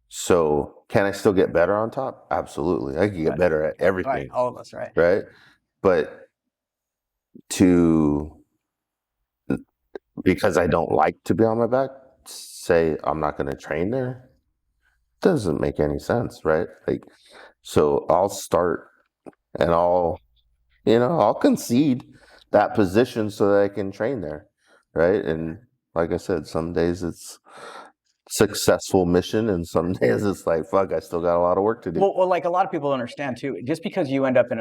So can I still get better on top? Absolutely. I can get better at everything. Right, all of us, right? Right? But because I don't like to be on my back, say I'm not going to train there, doesn't make any sense, right? Like, so I'll start and I'll concede that position so that I can train there, right? And like I said, some days it's successful mission, and some days it's like, fuck, I still got a lot of work to do. Well, like a lot of people understand too, just because you end up in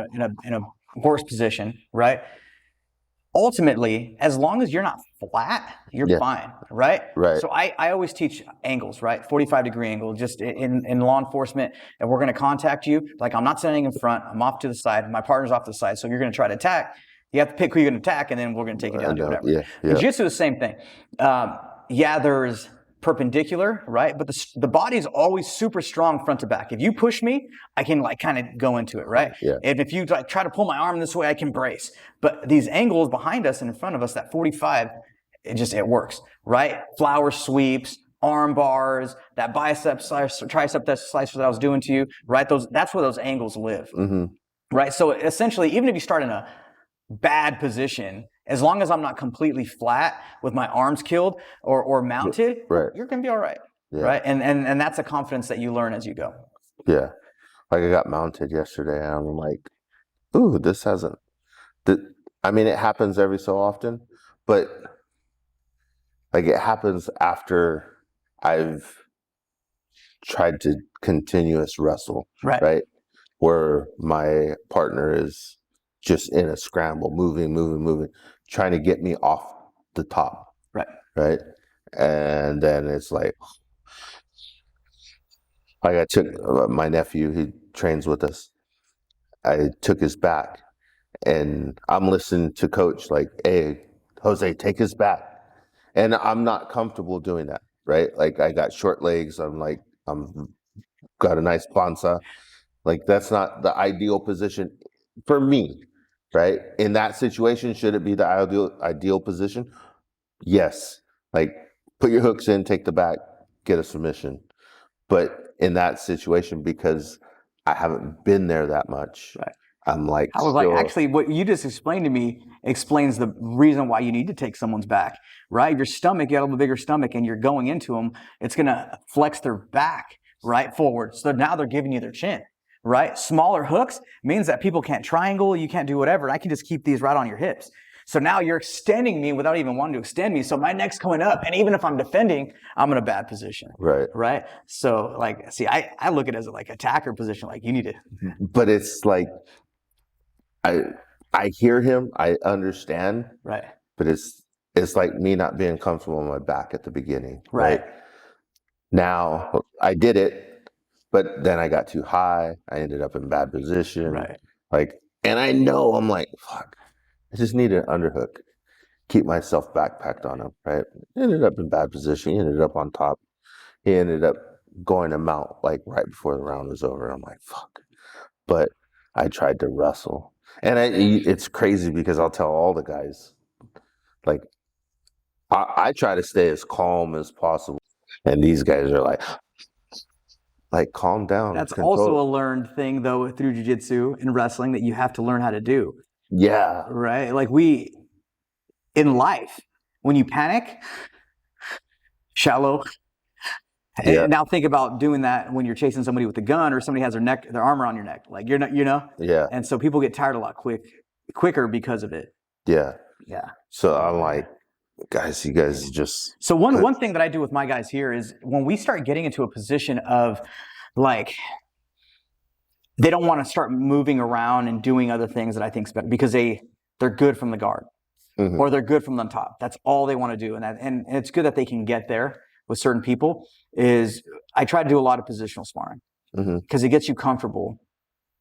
a worse position, right? Ultimately, as long as you're not flat, you're fine, right? Right. So I always teach angles, right? 45-degree angle, just in law enforcement, and we're going to contact you. Like, I'm not standing in front, I'm off to the side, my partner's off to the side. So you're going to try to attack. You have to pick who you're going to attack, and then we're going to take you down, do whatever. Yeah. Jiu-Jitsu is the same thing. There's perpendicular, right? But the body is always super strong front to back. If you push me, I can like kind of go into it, right? Yeah. And if you like try to pull my arm this way, I can brace. But these angles behind us and in front of us, that 45, it works, right? Flower sweeps, arm bars, that bicep slice, tricep slice that I was doing to you, right? That's where those angles live, right? So essentially, even if you start in a bad position, as long as I'm not completely flat with my arms killed or mounted, you're gonna be all right, right? And that's a confidence that you learn as you go. Yeah, like I got mounted yesterday, and I'm like, ooh, this hasn't. I mean, it happens every so often, but like it happens after I've tried to continuous wrestle, right? Where my partner is just in a scramble, moving, trying to get me off the top. Right. And then it's like I took my nephew, he trains with us. I took his back, and I'm listening to coach like, hey, Jose, take his back. And I'm not comfortable doing that, right? Like, I got short legs. I'm got a nice panza. Like, that's not the ideal position for me. Right? In that situation, should it be the ideal position? Yes. Like, put your hooks in, take the back, get a submission. But in that situation, because I haven't been there that much, I'm like, I was like, actually, what you just explained to me explains the reason why you need to take someone's back, right? Your stomach, you have a bigger stomach, and you're going into them, it's going to flex their back right forward. So now they're giving you their chin. Right? Smaller hooks means that people can't triangle, you can't do whatever. I can just keep these right on your hips. So now you're extending me without even wanting to extend me. So my neck's coming up. And even if I'm defending, I'm in a bad position. Right? So like, see, I look at it as a, like, attacker position. Like, you need to. But it's like, I hear him, I understand. Right. But it's like me not being comfortable on my back at the beginning. Right. Now I did it. But then I got too high. I ended up in bad position. Like, and I know, I'm like, fuck, I just need an underhook. Keep myself backpacked on him, right? Ended up in bad position. He ended up on top. He ended up going to mount like right before the round was over. I'm like, fuck. But I tried to wrestle. And it's crazy because I'll tell all the guys, like, I try to stay as calm as possible. And these guys are like, calm down. That's also a learned thing, though, through jiu-jitsu and wrestling, that you have to learn how to do. Yeah. Right? Like, in life, when you panic, shallow. And now think about doing that when you're chasing somebody with a gun, or somebody has their arm around your neck. Like, you're not, Yeah. And so people get tired a lot quicker because of it. Yeah. Yeah. So I'm like, guys, you guys just. So one thing that I do with my guys here is when we start getting into a position of like, they don't want to start moving around and doing other things that I think is better because they're good from the guard or they're good from the top. That's all they want to do. And it's good that they can get there with certain people. Is I try to do a lot of positional sparring because it gets you comfortable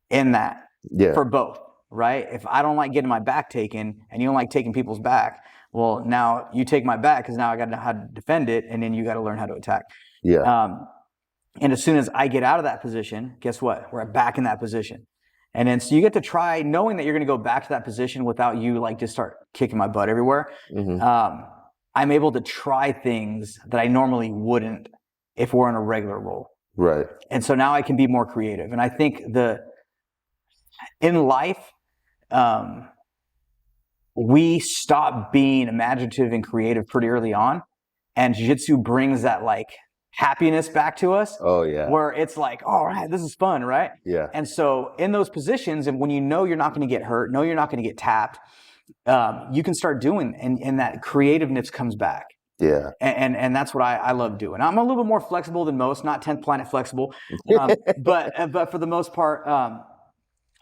in that for both. Right? If I don't like getting my back taken and you don't like taking people's back, well, now you take my back because now I got to know how to defend it, and then you got to learn how to attack. Yeah. And as soon as I get out of that position, guess what? We're back in that position. And then so you get to try knowing that you're going to go back to that position without you like just start kicking my butt everywhere. I'm able to try things that I normally wouldn't if we're in a regular role. Right. And so now I can be more creative. And I think in life, we stop being imaginative and creative pretty early on. And jiu-jitsu brings that like happiness back to us. Oh yeah. Where it's like, all right, this is fun, right? Yeah. And so in those positions, and when you know you're not going to get hurt, know you're not going to get tapped, you can start doing, and that creativeness comes back. Yeah. And that's what I love doing. I'm a little bit more flexible than most, not 10th planet flexible, but for the most part,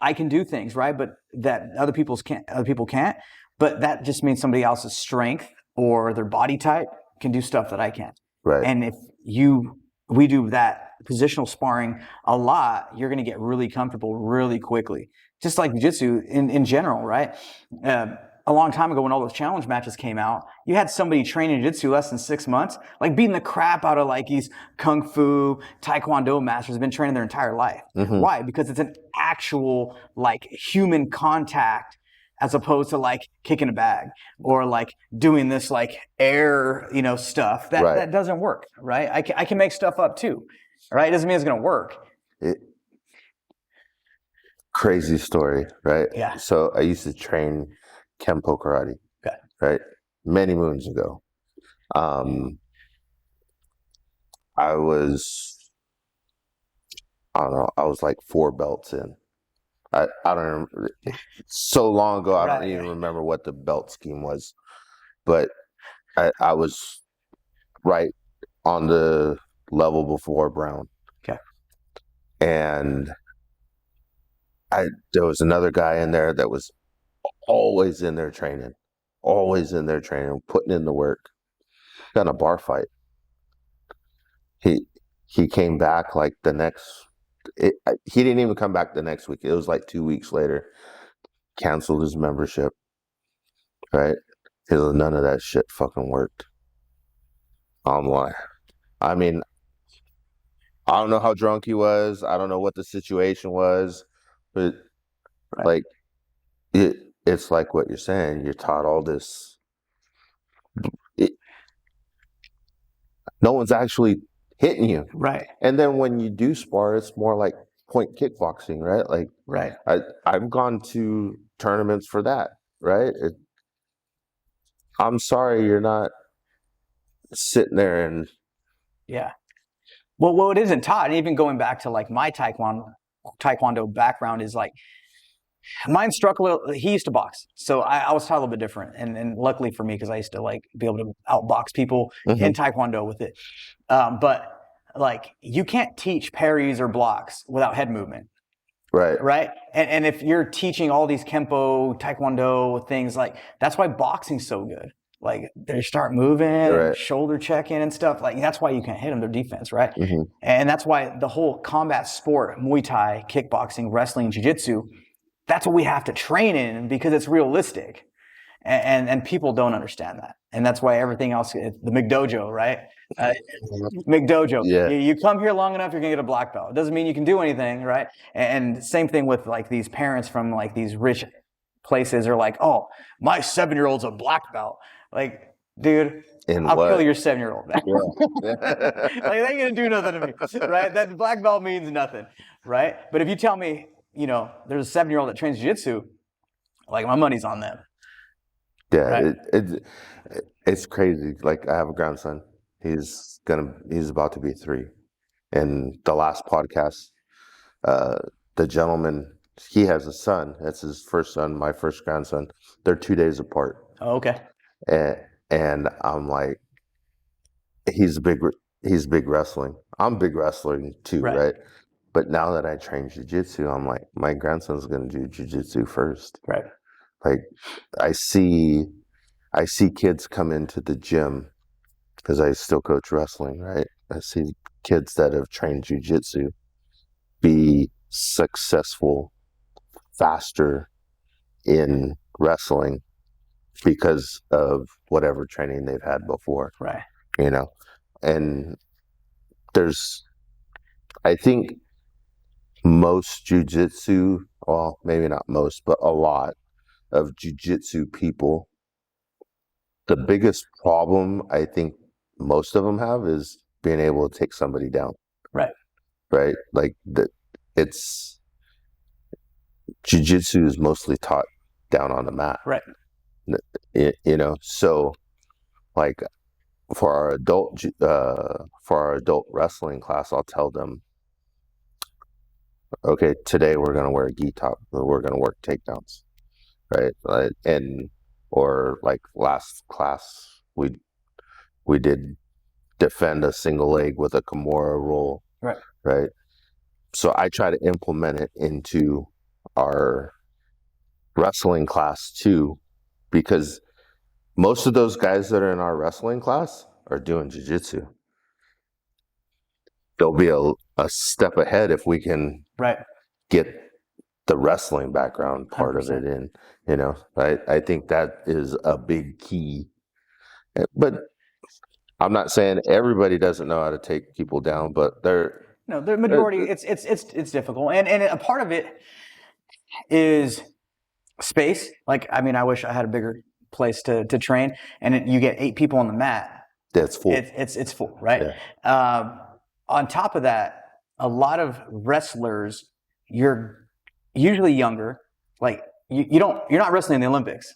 I can do things, right? But that other people can't. But that just means somebody else's strength or their body type can do stuff that I can't. Right. And if we do that positional sparring a lot, you're going to get really comfortable really quickly. Just like jiu-jitsu in general, right? A long time ago when all those challenge matches came out, you had somebody training jiu-jitsu less than 6 months, like beating the crap out of like these kung fu, taekwondo masters have been training their entire life. Why? Because it's an actual like human contact as opposed to like kicking a bag or like doing this like air, stuff that doesn't work, right? I can make stuff up too, right? It doesn't mean it's going to work. Crazy story, right? Yeah. So I used to train Kempo karate, right? Many moons ago. I don't know, I was like 4 belts in. I don't remember. So long ago, I don't even remember what the belt scheme was. But I was right on the level before brown. Okay. And there was another guy in there that was always in there training, putting in the work. Got in a bar fight. He came back like the next. He didn't even come back the next week. It was like 2 weeks later. Canceled his membership. Right? None of that shit fucking worked. I'm like, I mean, I don't know how drunk he was. I don't know what the situation was, but like, it's like what you're saying. You're taught all this. No one's actually hitting you. Right. And then when you do spar, it's more like point kickboxing, right? Like, right. I've gone to tournaments for that, right? I'm sorry you're not sitting there and... Yeah. Well, it isn't taught. And even going back to like my taekwondo background is like, my instructor, he used to box. So I was taught a little bit different. And luckily for me, because I used to like be able to outbox people in taekwondo with it. But like, you can't teach parries or blocks without head movement. Right. Right. And if you're teaching all these kempo, taekwondo things, like that's why boxing's so good. Like they start moving, and shoulder checking and stuff. Like that's why you can't hit them. Their defense, right? And that's why the whole combat sport, Muay Thai, kickboxing, wrestling, jiu-jitsu, that's what we have to train in because it's realistic. And people don't understand that. And that's why everything else, the McDojo, right? McDojo. Yeah. You come here long enough, you're going to get a black belt. It doesn't mean you can do anything, right? And same thing with like these parents from like these rich places are like, oh, my 7-year-old's a black belt. Like, dude, I'll kill your 7-year-old. Yeah. Like, they ain't going to do nothing to me, right? That black belt means nothing, right? But if you tell me, there's a 7-year-old that trains jiu-jitsu, like my money's on them. Yeah, right? It's crazy. Like I have a grandson. He's about to be 3. And the last podcast, the gentleman, he has a son. That's his first son, my first grandson. They're 2 days apart. Oh, okay. And I'm like, he's big wrestling. I'm big wrestling too, right? But now that I train jiu-jitsu, I'm like, my grandson's going to do jiu-jitsu first. Right. Like I see kids come into the gym because I still coach wrestling, right? I see kids that have trained jiu-jitsu be successful faster in wrestling because of whatever training they've had before. Right. And I think most jiu-jitsu well, maybe not most, but a lot of jiu-jitsu people, the biggest problem I think most of them have is being able to take somebody down. Right. Right. Like it's jiu-jitsu is mostly taught down on the mat. Right. You know, so like for our adult wrestling class, I'll tell them, okay, today we're going to wear a gi top, we're going to work takedowns, right? And or like last class we did defend a single leg with a Kimura roll, right? So I try to implement it into our wrestling class too, because most of those guys that are in our wrestling class are doing jiu-jitsu. They'll be a step ahead if we can get the wrestling background part 100%. Of it in, you know. I think that is a big key. But I'm not saying everybody doesn't know how to take people down, but the majority it's difficult. And a part of it is space. Like, I mean, I wish I had a bigger place to train, and you get 8 people on the mat. That's full. It's full, right? Yeah. On top of that, a lot of wrestlers, you're usually younger. Like you're not wrestling in the Olympics,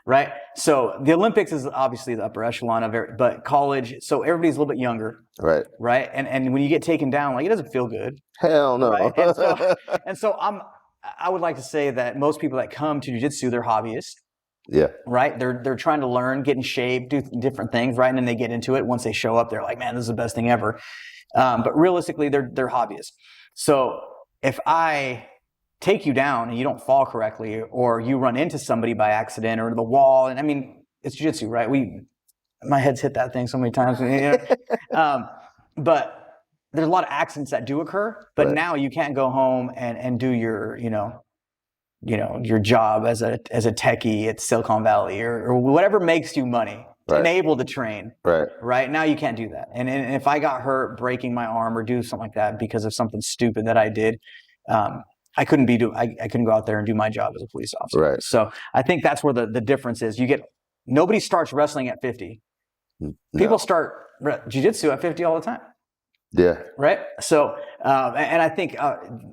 right? So the Olympics is obviously the upper echelon of it, but college, so everybody's a little bit younger, right? And when you get taken down, like, it doesn't feel good. Hell no. Right? And so I would like to say that most people that come to jiu-jitsu, they're hobbyists. Yeah. Right? They're trying to learn, get in shape, do different things, right? And then they get into it. Once they show up, they're like, man, this is the best thing ever. But realistically, they're hobbyists. So if I take you down and you don't fall correctly, or you run into somebody by accident or the wall, and I mean, it's jiu-jitsu, right? My head's hit that thing so many times. You know? But there's a lot of accidents that do occur. But now you can't go home and do your, your job as a techie at Silicon Valley or whatever makes you money. And able to train. Right. Now you can't do that. And if I got hurt breaking my arm or do something like that because of something stupid that I did, I couldn't go out there and do my job as a police officer. Right. So I think that's where the difference is. Nobody starts wrestling at 50. No. People start jiu-jitsu at 50 all the time. Yeah. Right. So, and I think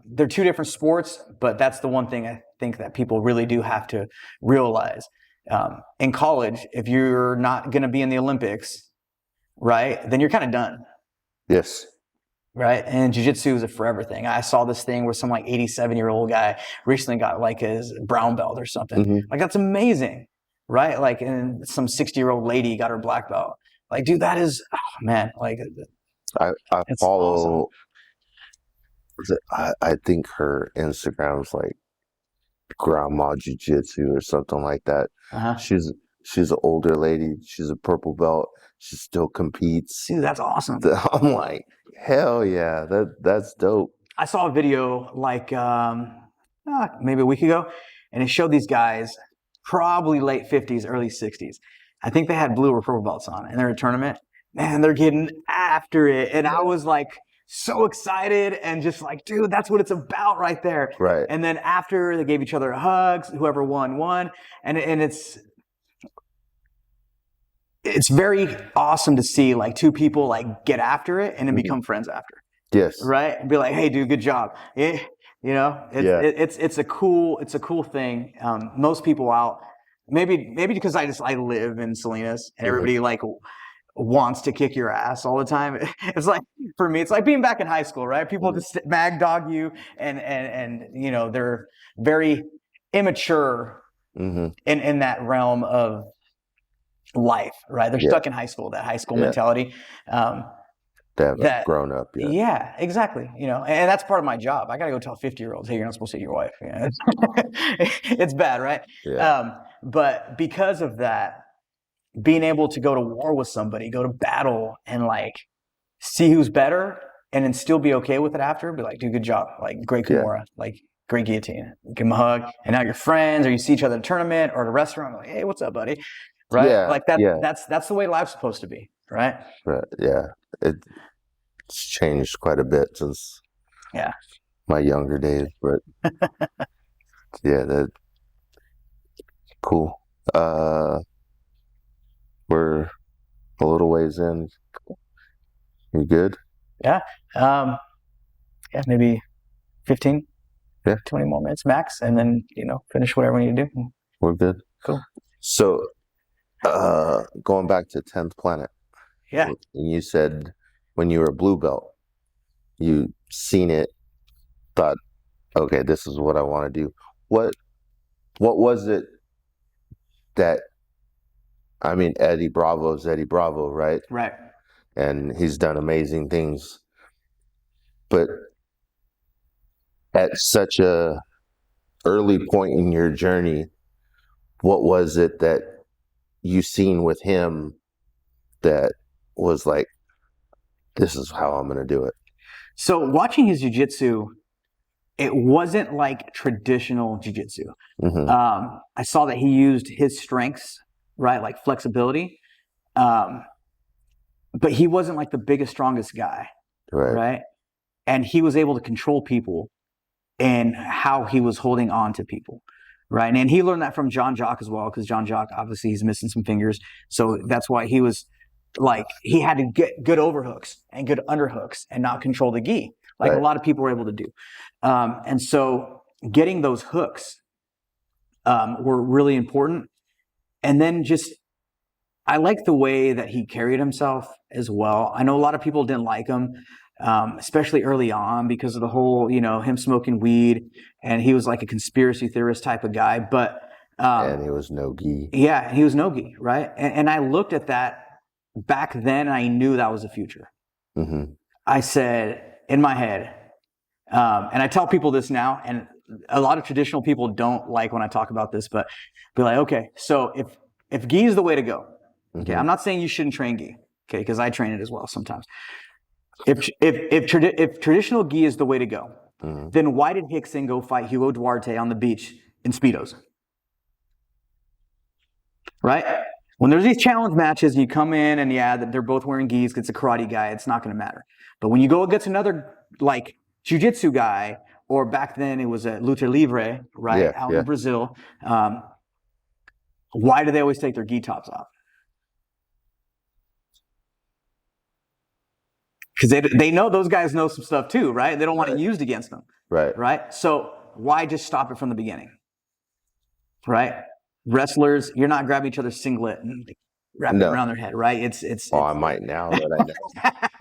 they're two different sports, but that's the one thing I think that people really do have to realize. In college, if you're not going to be in the Olympics, right, then you're kind of done. Yes. Right. And jiu-jitsu is a forever thing. I saw this thing where some like 87-year-old guy recently got like his brown belt or something. Mm-hmm. Like, that's amazing. Right. Like, and some 60-year-old lady got her black belt. Like, dude, that is, oh, man, like, I follow, awesome. I think her Instagram's like Grandma Jiu-Jitsu or something like that. Uh-huh. She's an older lady. She's a purple belt. She still competes. Dude, that's awesome. I'm like, hell yeah, that's dope. I saw a video like maybe a week ago, and it showed these guys probably late 50s, early 60s. I think they had blue or purple belts on, and they're in a tournament. Man, they're getting after it. And I was like so excited and just like, dude, that's what it's about right there. Right. And then after, they gave each other hugs. Whoever won. And it's very awesome to see like two people like get after it and then become friends after. Yes. Right. And be like, hey, dude, good job. Yeah. You know, it's a cool thing. Most people out, maybe because I live in Salinas and everybody like wants to kick your ass all the time. It's like, for me, it's like being back in high school, right? People just mag dog you and you know, they're very immature in that realm of life, right? They're stuck in high school, that high school mentality. They haven't grown up yet. Yeah, exactly. You know, and that's part of my job. I got to go tell 50-year-olds, hey, you're not supposed to hit your wife. You know, it's bad, right? Yeah. But because of that, being able to go to war with somebody, go to battle and like see who's better and then still be okay with it after, be like, dude, good job. Like, great Kimura, like great guillotine. Give them a hug. And now you're friends, or you see each other at a tournament or at a restaurant, like, hey, what's up, buddy? Right? Yeah, like that's the way life's supposed to be, right? Right. Yeah. It's changed quite a bit since my younger days, but Yeah, that cool. We're a little ways in. You good? Yeah. Yeah, maybe 15, Yeah. 20 more minutes max, and then, finish whatever we need to do. We're good. Cool. So, going back to 10th Planet. Yeah. You said when you were a blue belt, you seen it, thought, okay, this is what I want to do. What was it that, I mean, Eddie Bravo's Eddie Bravo, right? Right. And he's done amazing things. But at such a early point in your journey, what was it that you seen with him that was like, this is how I'm going to do it? So watching his jiu-jitsu, it wasn't like traditional jiu-jitsu. Mm-hmm. I saw that he used his strengths, right? Like flexibility. But he wasn't like the biggest, strongest guy, right? And he was able to control people and how he was holding on to people, right? And he learned that from John Jock as well, because John Jock, obviously, he's missing some fingers. So that's why he was like, he had to get good overhooks and good underhooks and not control the gi, like a lot of people were able to do. And so getting those hooks were really important. And then just, I like the way that he carried himself as well. I know a lot of people didn't like him, especially early on, because of the whole, him smoking weed, and he was like a conspiracy theorist type of guy. But and he was no gi. Yeah, he was no gi, right? And I looked at that back then, and I knew that was the future. Mm-hmm. I said in my head, and I tell people this now, and a lot of traditional people don't like when I talk about this, but be like, okay, so if gi is the way to go, okay, I'm not saying you shouldn't train gi, okay, because I train it as well sometimes. If traditional gi is the way to go, then why did Hickson go fight Hugo Duarte on the beach in Speedos? Right? When there's these challenge matches, you come in and they're both wearing gis, it's a karate guy, it's not going to matter. But when you go against another like jiu-jitsu guy, or back then it was a luta libre, right, out in Brazil, why do they always take their gi tops off? Because they know those guys know some stuff too, right? They don't want it used against them, right? So why just stop it from the beginning, right? Wrestlers, you're not grabbing each other's singlet and wrapping it around their head, right? It's I might now that I know,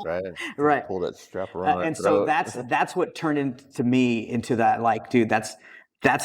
right? Right. Pull that strap around. And so that's what turned into me into that, like, dude, that's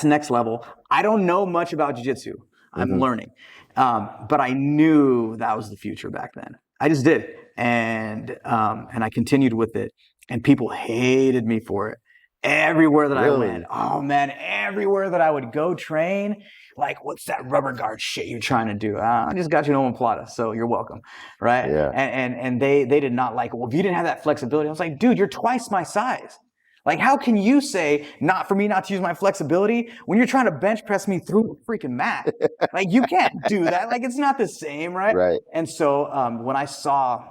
next level. I don't know much about jiu-jitsu. I'm learning, but I knew that was the future back then. I just did, and I continued with it, and people hated me for it. Everywhere that I went, oh man, everywhere that I would go train, like, what's that rubber guard shit you're trying to do? I just got you an omoplata, so you're welcome, right? Yeah. And they did not like it. Well, if you didn't have that flexibility, I was like, dude, you're twice my size. Like, how can you say not for me not to use my flexibility when you're trying to bench press me through the freaking mat? Like, you can't do that. Like, it's not the same, right? Right. And so when I saw,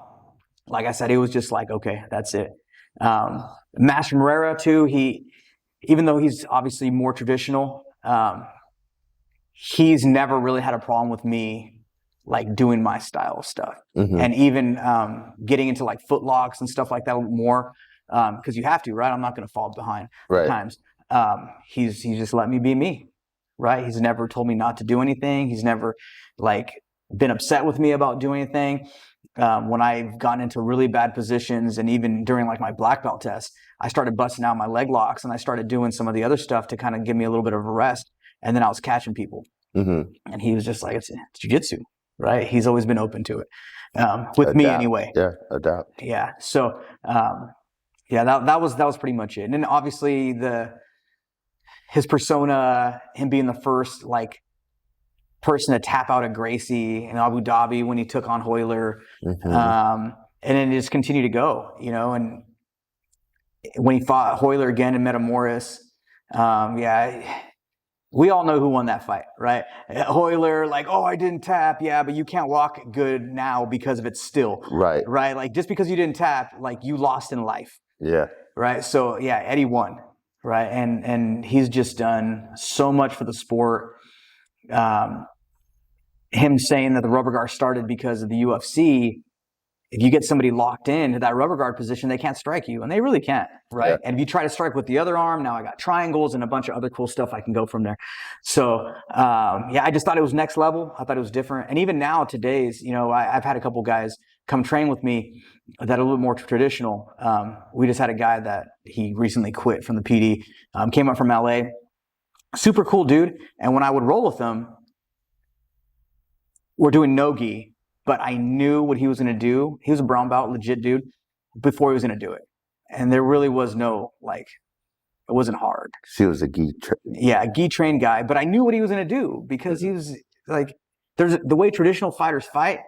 like I said, it was just like, okay, that's it. Master Moreira too, even though he's obviously more traditional, he's never really had a problem with me like doing my style of stuff. And even getting into like foot locks and stuff like that more, because you have to, right? I'm not going to fall behind at times. He's just let me be me, right? He's never told me not to do anything. He's never like been upset with me about doing anything. When I've gotten into really bad positions, and even during like my black belt test, I started busting out my leg locks, and I started doing some of the other stuff to kind of give me a little bit of a rest. And then I was catching people, and he was just like, it's jiu-jitsu, right? He's always been open to it, with me anyway. Yeah, adapt. Yeah. So, that was pretty much it. And then obviously his persona, him being the first like person to tap out at Gracie in Abu Dhabi when he took on Hoyler, and then just continue to go, and when he fought Hoyler again in Metamoris, we all know who won that fight, right? Hoyler, like, oh, I didn't tap, but you can't walk good now because of it still, right? Like, just because you didn't tap, like, you lost in life, right? So Eddie won, right? And he's just done so much for the sport. Him saying that the rubber guard started because of the UFC. If you get somebody locked into that rubber guard position, they can't strike you, and they really can't, right? Yeah. And if you try to strike with the other arm, now I got triangles and a bunch of other cool stuff I can go from there. So, yeah, I just thought it was next level. I thought it was different. And even now, today's, I've had a couple guys come train with me that are a little bit more traditional. We just had a guy that he recently quit from the PD, came up from LA, super cool dude. And when I would roll with him, we're doing no-gi. But I knew what he was going to do. He was a brown belt, legit dude, before he was going to do it. And there really was no, it wasn't hard. He was a gi trained guy. But I knew what he was going to do because he was there's the way traditional fighters fight,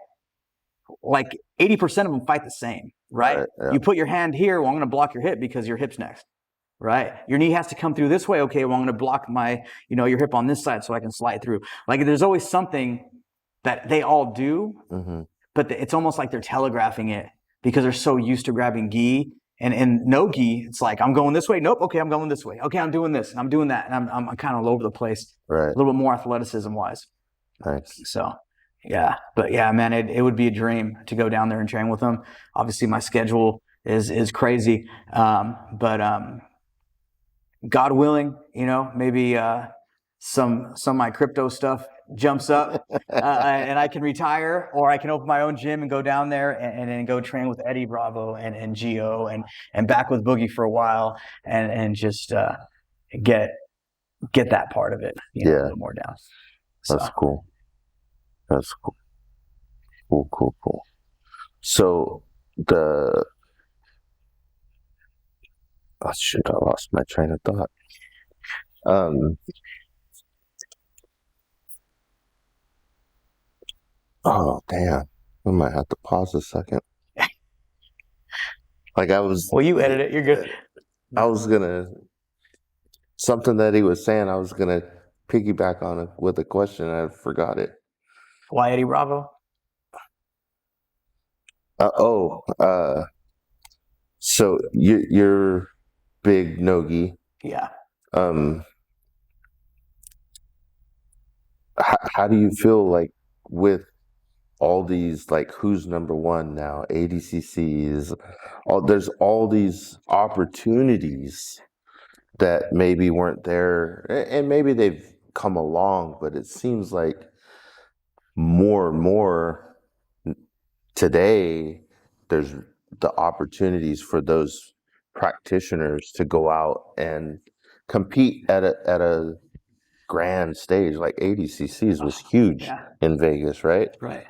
80% of them fight the same, right? Yeah. You put your hand here, well, I'm going to block your hip because your hip's next, right? Your knee has to come through this way. Okay, well, I'm going to block my, your hip on this side so I can slide through. There's always something that they all do, but it's almost like they're telegraphing it because they're so used to grabbing gi. And no gi, it's like, I'm going this way. Nope. Okay, I'm going this way. Okay, I'm doing this. And I'm doing that. And I'm kind of all over the place. Right. A little bit more athleticism-wise. Nice. So, yeah. But, yeah, man, it would be a dream to go down there and train with them. Obviously, my schedule is crazy. But God willing, maybe some of my crypto stuff jumps up and I can retire, or I can open my own gym and go down there and go train with Eddie Bravo and Gio and back with Boogie for a while and just get that part of it a little more down. So. That's cool. That's cool. Cool. So I lost my train of thought. Oh, damn. I might have to pause a second. Well, you edit it. You're good. I was something that he was saying, I was going to piggyback on it with a question. I forgot it. Why Eddie Bravo? So you're big no-gi. Yeah. How do you feel with all these, who's number one now, ADCCs, there's all these opportunities that maybe weren't there, and maybe they've come along, but it seems like more and more today, there's the opportunities for those practitioners to go out and compete at a grand stage. Like ADCCs was huge in Vegas, right? Right.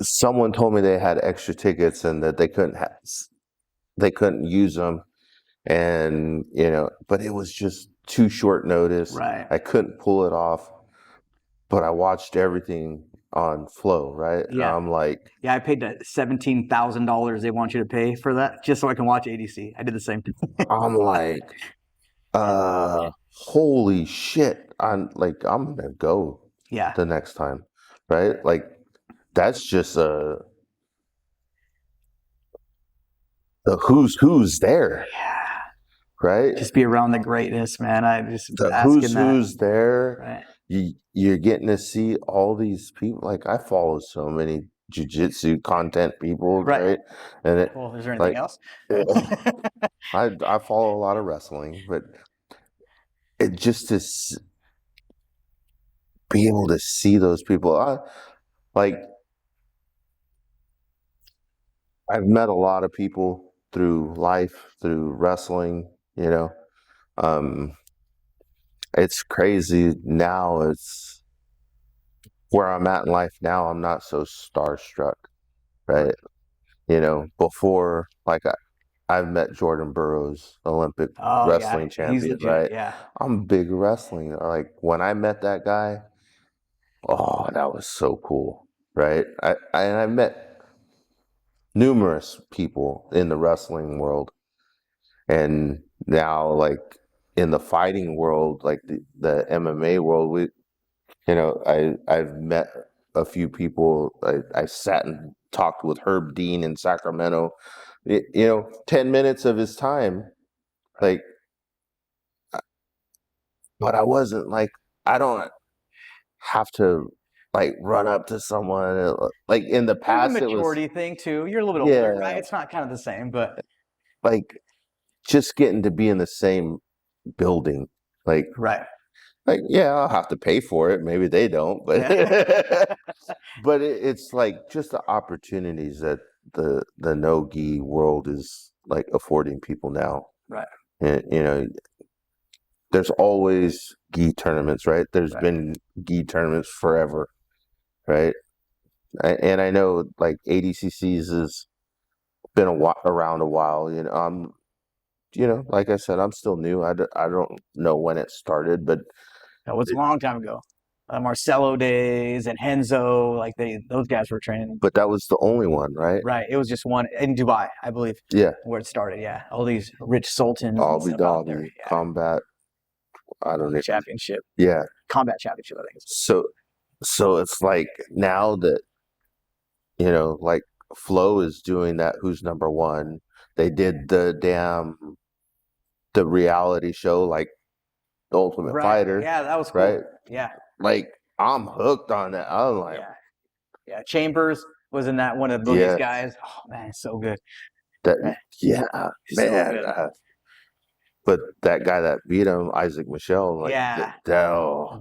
Someone told me they had extra tickets and that they couldn't use them, and but it was just too short notice. Right. I couldn't pull it off, but I watched everything on Flow, right? Yeah. And I'm I paid that $17,000 they want you to pay for that just so I can watch ADC. I did the same thing. I'm holy shit! I'm gonna go. Yeah. The next time, right? That's just the who's there. Yeah. Right. Just be around the greatness, man. I just who's there. Right. You're getting to see all these people. I follow so many jiu-jitsu content people, right? And is there anything else? I follow a lot of wrestling, but it just to be able to see those people. I've met a lot of people through life, through wrestling. It's crazy now. It's where I'm at in life now. I'm not so starstruck, right? Before, I've met Jordan Burroughs, Olympic wrestling champion, right? Yeah. I'm big wrestling. When I met that guy, oh, that was so cool, right? I met numerous people in the wrestling world, and now in the fighting world, the MMA world, I've met a few people. I sat and talked with Herb Dean in Sacramento. 10 minutes of his time Like, but I wasn't like, I don't have to like run up to someone. Like in the There's a past, it was, maturity thing too. You're a little bit older, right? yeah, It's not kind of the same, but like just getting to be in the same building. right. Yeah, I'll have to pay for it. Maybe they don't, but Yeah. but it's like just the opportunities that the no-gi world is like affording people now. Right. And there's always gi tournaments, right? There's Right. been gi tournaments forever, right? And I know like ADCCs has been around a while. Like I said, I'm still new. I don't know when it started, but That was a long time ago. Marcelo days and Henzo, like those guys were training. but that was the only one, right? Right. It was just one in Dubai, I believe. Yeah. Where it started. Yeah. All these rich sultans and Obby stuff out there. Dobby, Yeah. Combat. I don't know. Championship. Yeah. Combat championship, I think. So it's like now that like Flo is doing that. Who's number one? They did the reality show, like The Ultimate Right. Fighter. Yeah, that was cool. Right. Yeah. Like I'm hooked on that. I'm like, Yeah. Chambers was in that one of Boogie's guys. Oh man, it's so good. yeah, So man. good. But that guy that beat him, Isaac Michelle, like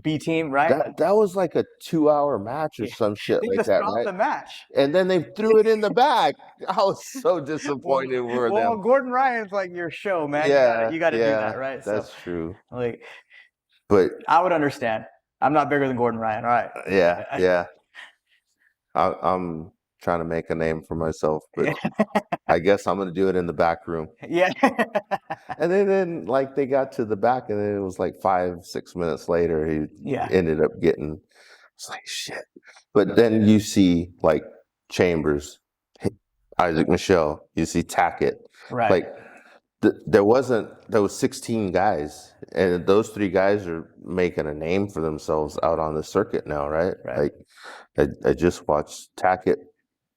B team, right? that was like a 2-hour match or some shit They like just that, dropped right? the match. And then they threw it in the back. I was so disappointed with them. Gordon Ryan's like your show, man. Yeah, you got to do that, right? That's true. Like, but I would understand. I'm not bigger than Gordon Ryan, all right? Yeah. I'm trying to make a name for myself, but I guess I'm gonna do it in the back room. Yeah. And then like they got to the back, and then it was like 5-6 minutes later, he ended up getting. It's like shit. But then you see like Chambers, Isaac Michelle, you see Tackett, Right. Like there was 16 guys, and those 3 guys are making a name for themselves out on the circuit now, right? Right. Like I just watched Tackett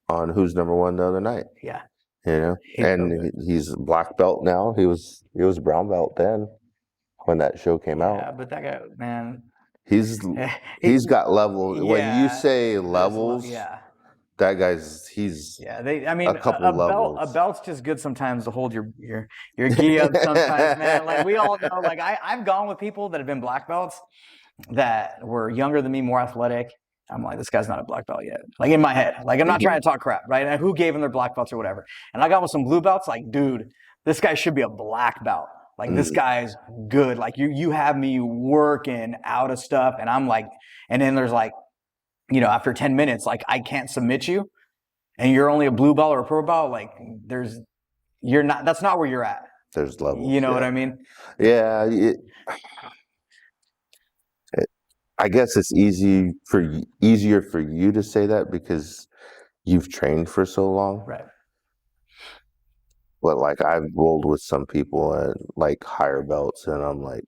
on Who's Number One the other night. Yeah. He's a black belt now. He was brown belt then when that show came out. Yeah, but that guy, man, he's got levels. When you say levels, that guy's a couple levels. A belt's just good sometimes to hold your gi up sometimes, man. Like we all know, like I've gone with people that have been black belts that were younger than me, more athletic. I'm like, this guy's not a black belt yet. Like in my head, like I'm not trying to talk crap, right? And who gave him their black belts or whatever? And I got with some blue belts, like, dude, this guy should be a black belt. Like this guy's good. Like you have me working out of stuff, and I'm like, and then there's like, after 10 minutes, like I can't submit you, and you're only a blue belt or a purple belt. Like that's not where you're at. There's levels. You know what I mean? Yeah. I guess it's easier for you to say that because you've trained for so long. Right. But like I've rolled with some people and like higher belts, and I'm like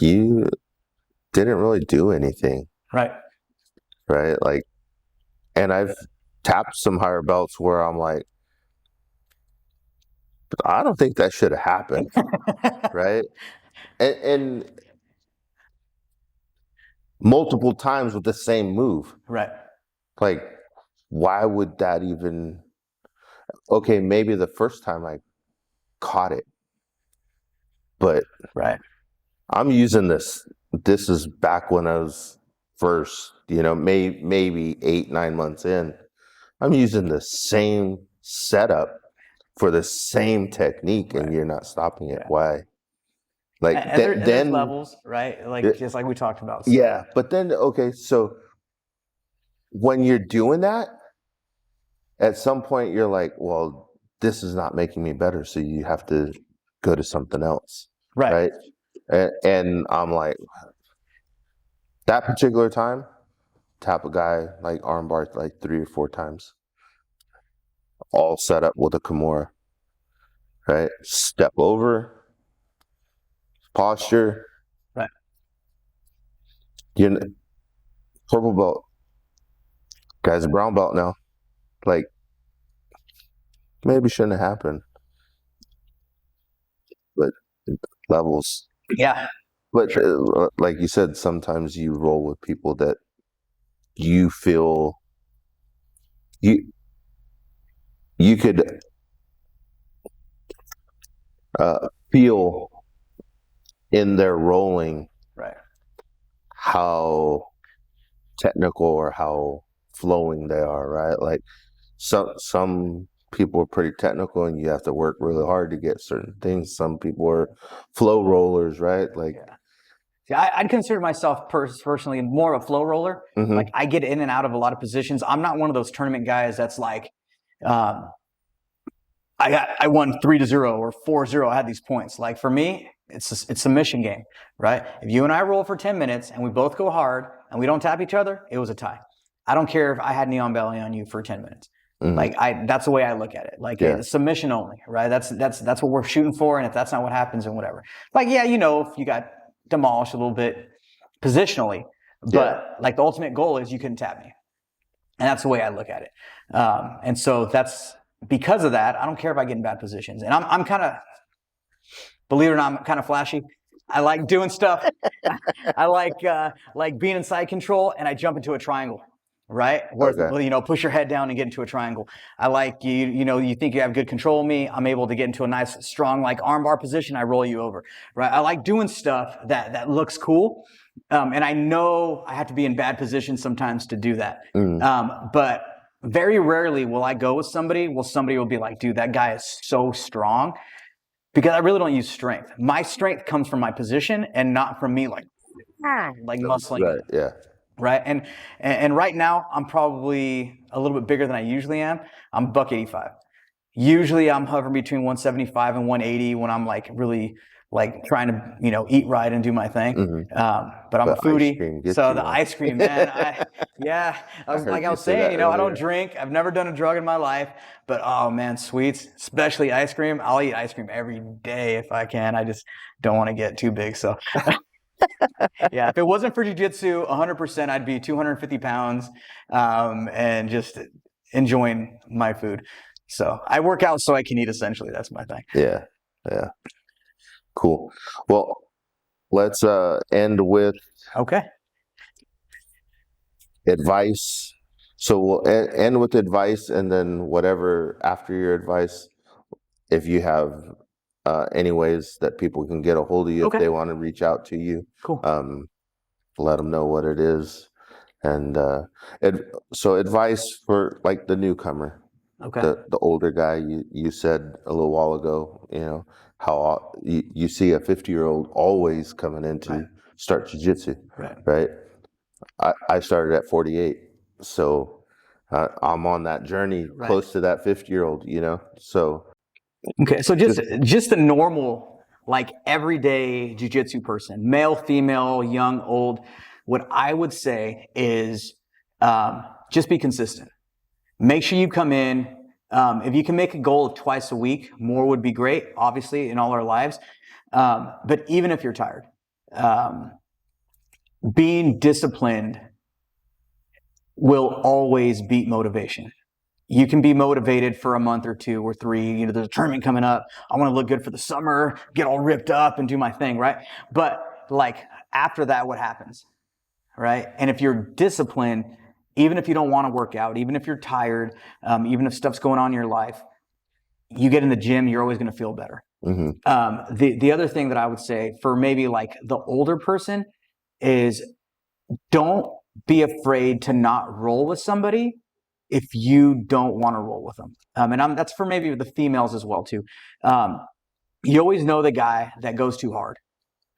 you didn't really do anything. Right. Right. Like, and I've tapped some higher belts where I'm like, I don't think that should have happened. Right. And multiple times with the same move. Right. Like, why would that even? Okay, maybe the first time I caught it, but I'm using this. This is back when I was first, maybe 8-9 months in. I'm using the same setup for the same technique, and you're not stopping it. Why? Like and there's levels, right? Like just like we talked about. So. Yeah, but then so when you're doing that, at some point you're like, well, this is not making me better, so you have to go to something else, right? And I'm like, that particular time, tap a guy like armbar like 3 or 4 times, all set up with a Kimura, right? Step over. Posture, right? You're purple belt. Guy's a brown belt now. Like, maybe shouldn't have happened. but levels. Yeah. But like you said, sometimes you roll with people that you feel you could feel in their rolling Right. how technical or how flowing they are, right? Like some people are pretty technical and you have to work really hard to get certain things. Some people are flow rollers, right? Like, Yeah. See, I'd consider myself personally more of a flow roller. Like I get in and out of a lot of positions. I'm not one of those tournament guys that's like, I won 3-0 or 4-0. I had these points. Like for me, it's a submission game, right? If you and I roll for 10 minutes and we both go hard and we don't tap each other, it was a tie. I don't care if I had Neon Belly on you for 10 minutes. Like that's the way I look at it. Like submission only, right? That's what we're shooting for. And if that's not what happens, then whatever. Like, yeah, you know, if you got demolished a little bit positionally, but like the ultimate goal is you couldn't tap me. And that's the way I look at it. And so that's because of that, I don't care if I get in bad positions. And I'm kind of, believe it or not, I'm kind of flashy. I like doing stuff. I like being in side control and I jump into a triangle. Right? Where, you know, push your head down and get into a triangle. I like you know, you think you have good control of me. I'm able to get into a nice, strong, like armbar position. I roll you over. Right? I like doing stuff that looks cool. And I know I have to be in bad positions sometimes to do that. But very rarely will I go with somebody. Somebody will be like, dude, that guy is so strong. Because I really don't use strength. My strength comes from my position and not from me like muscling. Right, yeah. Right. And right now I'm probably a little bit bigger than I usually am. I'm $185. Usually I'm hovering between 175 and 180 when I'm like really like trying to, you know, eat right and do my thing. But I'm a foodie. So the ice cream, man. I was saying, you know, I don't drink. I've never done a drug in my life, but oh man, sweets, especially ice cream. I'll eat ice cream every day if I can. I just don't want to get too big. So yeah, if it wasn't for jiu-jitsu, 100%, I'd be 250 pounds and just enjoying my food. So I work out so I can eat, essentially. That's my thing. Yeah, yeah. Cool. Well, let's end with advice. So we'll end with advice and then whatever after your advice, if you have any ways that people can get a hold of you if they want to reach out to you. Cool. Let them know what it is. And so advice for like the newcomer, the older guy, you said a little while ago, you know, how you see a 50-year-old always coming in to start jiu-jitsu, right? I started at 48. So I'm on that journey close to that 50-year-old, you know, so. Okay, so just the normal, like everyday jiu-jitsu person, male, female, young, old, what I would say is just be consistent. Make sure you come in. If you can make a goal of twice a week, more would be great, obviously, in all our lives. But even if you're tired, being disciplined will always beat motivation. You can be motivated for a month or 2 or 3. You know, there's a tournament coming up. I want to look good for the summer, get all ripped up and do my thing, right? But like after that, what happens, right? And if you're disciplined, even if you don't want to work out, even if you're tired, even if stuff's going on in your life, you get in the gym, you're always going to feel better. The other thing that I would say for maybe like the older person is don't be afraid to not roll with somebody if you don't want to roll with them. And that's for maybe the females as well too. You always know the guy that goes too hard,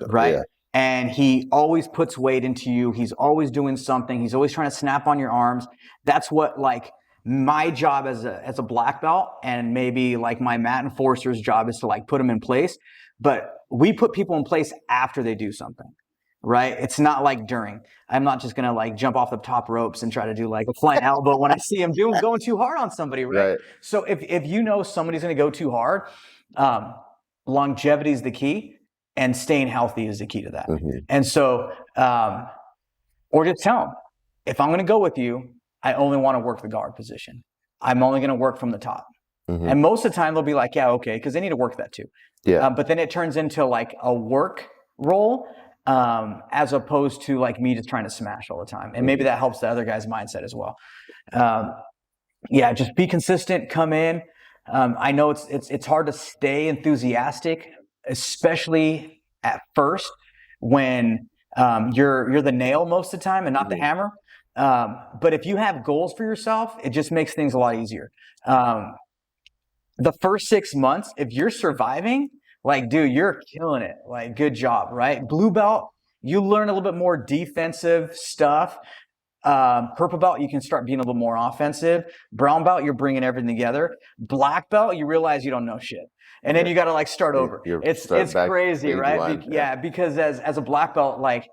right? Yeah. And he always puts weight into you. He's always doing something. He's always trying to snap on your arms. That's what like my job as a black belt and maybe like my mat enforcer's job is to like put them in place. But we put people in place after they do something. Right? It's not like during. I'm not just going to like jump off the top ropes and try to do like a flying elbow when I see him going too hard on somebody, right? So if you know somebody's going to go too hard, longevity is the key and staying healthy is the key to that. And so, or just tell them, if I'm going to go with you, I only want to work the guard position. I'm only going to work from the top. And most of the time they'll be like, yeah, okay, because they need to work that too. Yeah. But then it turns into like a work role, as opposed to like me just trying to smash all the time. And maybe that helps the other guy's mindset as well. Yeah, just be consistent, come in. I know it's hard to stay enthusiastic, especially at first when you're the nail most of the time and not the hammer. But if you have goals for yourself, it just makes things a lot easier. The first 6 months, if you're surviving, like, dude, you're killing it. Like, good job, right? Blue belt, you learn a little bit more defensive stuff. Purple belt, you can start being a little more offensive. Brown belt, you're bringing everything together. Black belt, you realize you don't know shit. And then you got to like start over. It's crazy, right? Yeah, because as a black belt, like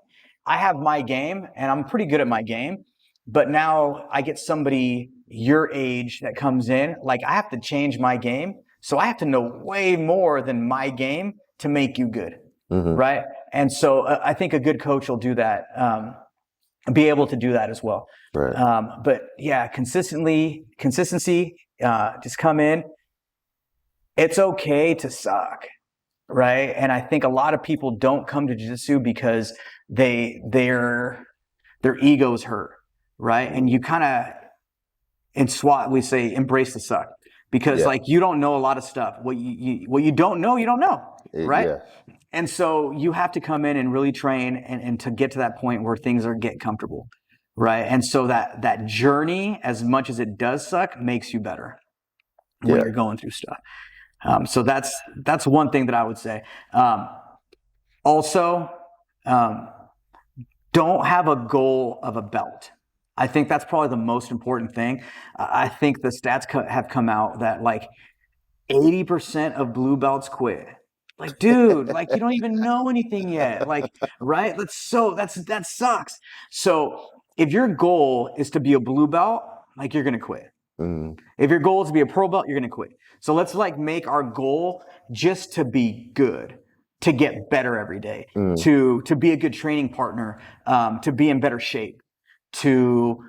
I have my game and I'm pretty good at my game, but now I get somebody your age that comes in, like I have to change my game. So I have to know way more than my game to make you good, right? And so I think a good coach will do that. Be able to do that as well. Right. But yeah, consistency, just come in. It's okay to suck, right? And I think a lot of people don't come to jiu-jitsu because their egos hurt, right? And you kind of, in SWAT, we say embrace the suck because like you don't know a lot of stuff. What you don't know, right? Yeah. And so you have to come in and really train and to get to that point where things get comfortable, right? And so that journey, as much as it does suck, makes you better when you're going through stuff. So that's one thing that I would say. Also, don't have a goal of a belt. I think that's probably the most important thing. I think the stats have come out that like 80% of blue belts quit. Like, dude, like you don't even know anything yet. Like, right? That sucks. So if your goal is to be a blue belt, like you're going to quit. If your goal is to be a pro belt, you're going to quit. So let's like make our goal just to be good, to get better every day, to be a good training partner, to be in better shape, to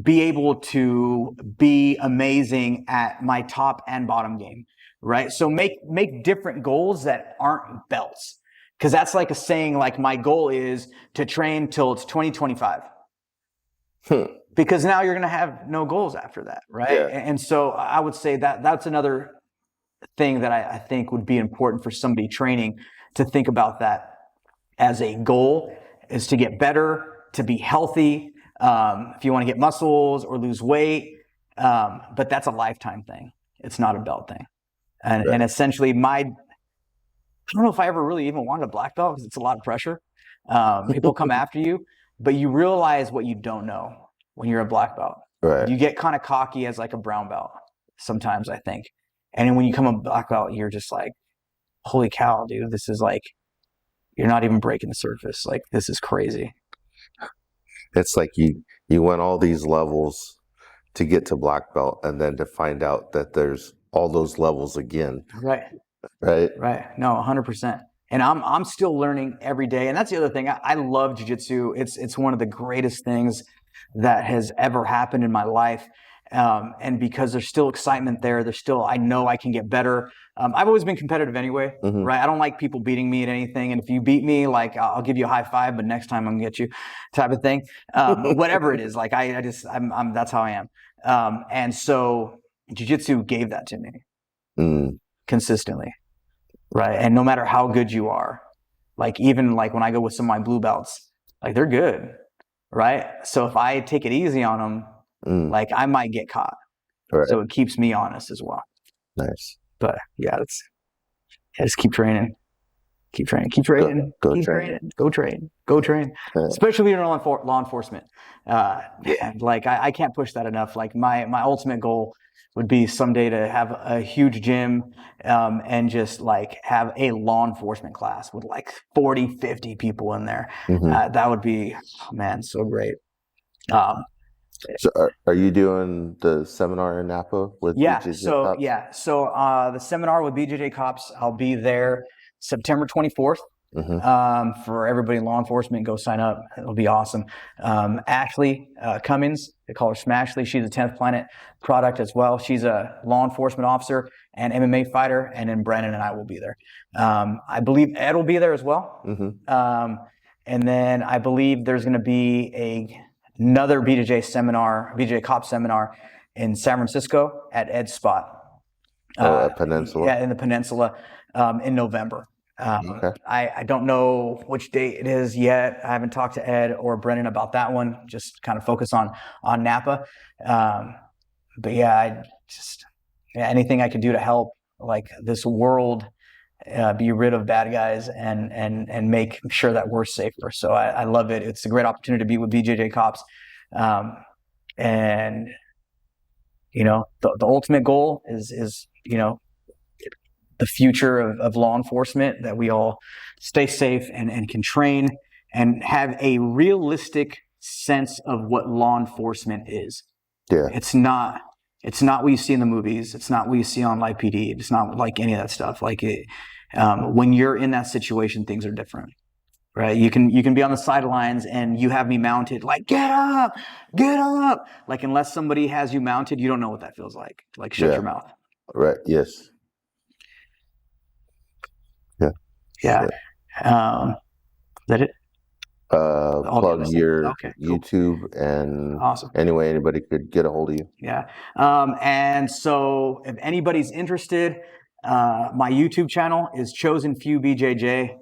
be able to be amazing at my top and bottom game. Right. So make different goals that aren't belts. Cause that's like a saying, like my goal is to train till it's 2025. Because now you're going to have no goals after that. Right. Yeah. And so I would say that's another thing that I think would be important for somebody training to think about that as a goal is to get better, to be healthy. If you want to get muscles or lose weight. But that's a lifetime thing. It's not a belt thing. And essentially I don't know if I ever really even wanted a black belt because it's a lot of pressure. People come after you, but you realize what you don't know when you're a black belt. Right. You get kind of cocky as like a brown belt sometimes, I think. And then when you come a black belt, you're just like, holy cow, dude, this is like, you're not even breaking the surface. Like, this is crazy. It's like you went all these levels to get to black belt and then to find out that there's all those levels again. Right. No, 100%. And I'm still learning every day. And that's the other thing. I love jiu-jitsu. It's one of the greatest things that has ever happened in my life. And because there's still excitement there, I know I can get better. I've always been competitive anyway, right? I don't like people beating me at anything. And if you beat me, like I'll give you a high five, but next time I'm gonna get you type of thing. Whatever it is, like I'm that's how I am. And so jiu-jitsu gave that to me consistently, right? And no matter how good you are, like even like when I go with some of my blue belts, like they're good, right? So if I take it easy on them, like I might get caught. Right. So it keeps me honest as well. Nice. But yeah, just keep training. Keep training. Go train. Especially when you're in law enforcement. Like I can't push that enough. Like my ultimate goal would be someday to have a huge gym and just like have a law enforcement class with like 40, 50 people in there. That would be, man, so great. So are you doing the seminar in Napa with BJJ Cops? So the seminar with BJJ Cops, I'll be there September 24th. for everybody in law enforcement. Go sign up. It'll be awesome. Ashley Cummings, they call her Smashley. She's a 10th Planet product as well. She's a law enforcement officer and MMA fighter. And then Brennan and I will be there. I believe Ed will be there as well. And then I believe there's going to be another BJJ cop seminar in San Francisco at Ed's spot. Peninsula. Yeah, in the Peninsula in November. I don't know which date it is yet. I haven't talked to Ed or Brennan about that one. Just kind of focus on Napa. But yeah, anything I could do to help like this world be rid of bad guys and make sure that we're safer. So I love it. It's a great opportunity to be with BJJ cops. And you know, the ultimate goal is you know, the future of law enforcement, that we all stay safe and can train and have a realistic sense of what law enforcement is. Yeah. It's not what you see in the movies. It's not what you see on Live PD. It's not like any of that stuff. Like when you're in that situation, things are different, right? You can be on the sidelines and you have me mounted, like, get up. Like, unless somebody has you mounted, you don't know what that feels like. Like, shut your mouth. Right. Yes. Yeah. Is that it? Plug your cool. YouTube and awesome. Anyway, anybody could get a hold of you. Yeah. And so if anybody's interested, my YouTube channel is Chosen Few BJJ.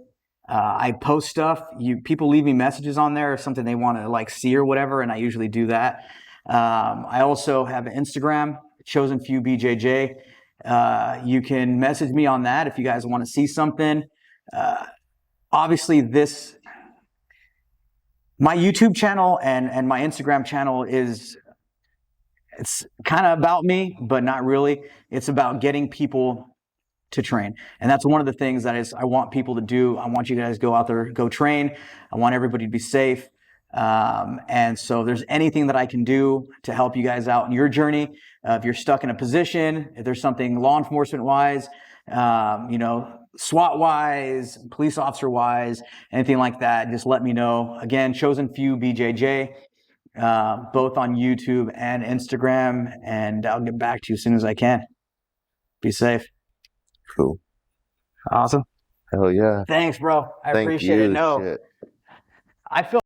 I post stuff. People leave me messages on there or something they want to like see or whatever, and I usually do that. I also have an Instagram, Chosen Few BJJ. You can message me on that if you guys want to see something. Obviously, my YouTube channel and my Instagram channel it's kind of about me, but not really. It's about getting people to train. And that's one of the things that I want people to do. I want you guys to go out there, go train. I want everybody to be safe. And so if there's anything that I can do to help you guys out in your journey, if you're stuck in a position, if there's something law enforcement wise, you know, SWAT wise, police officer wise, anything like that, just let me know. Again, Chosen Few BJJ, both on YouTube and Instagram, and I'll get back to you as soon as I can. Be safe. Cool. Awesome. Hell yeah. Thanks, bro. I appreciate it. No, Shit. I feel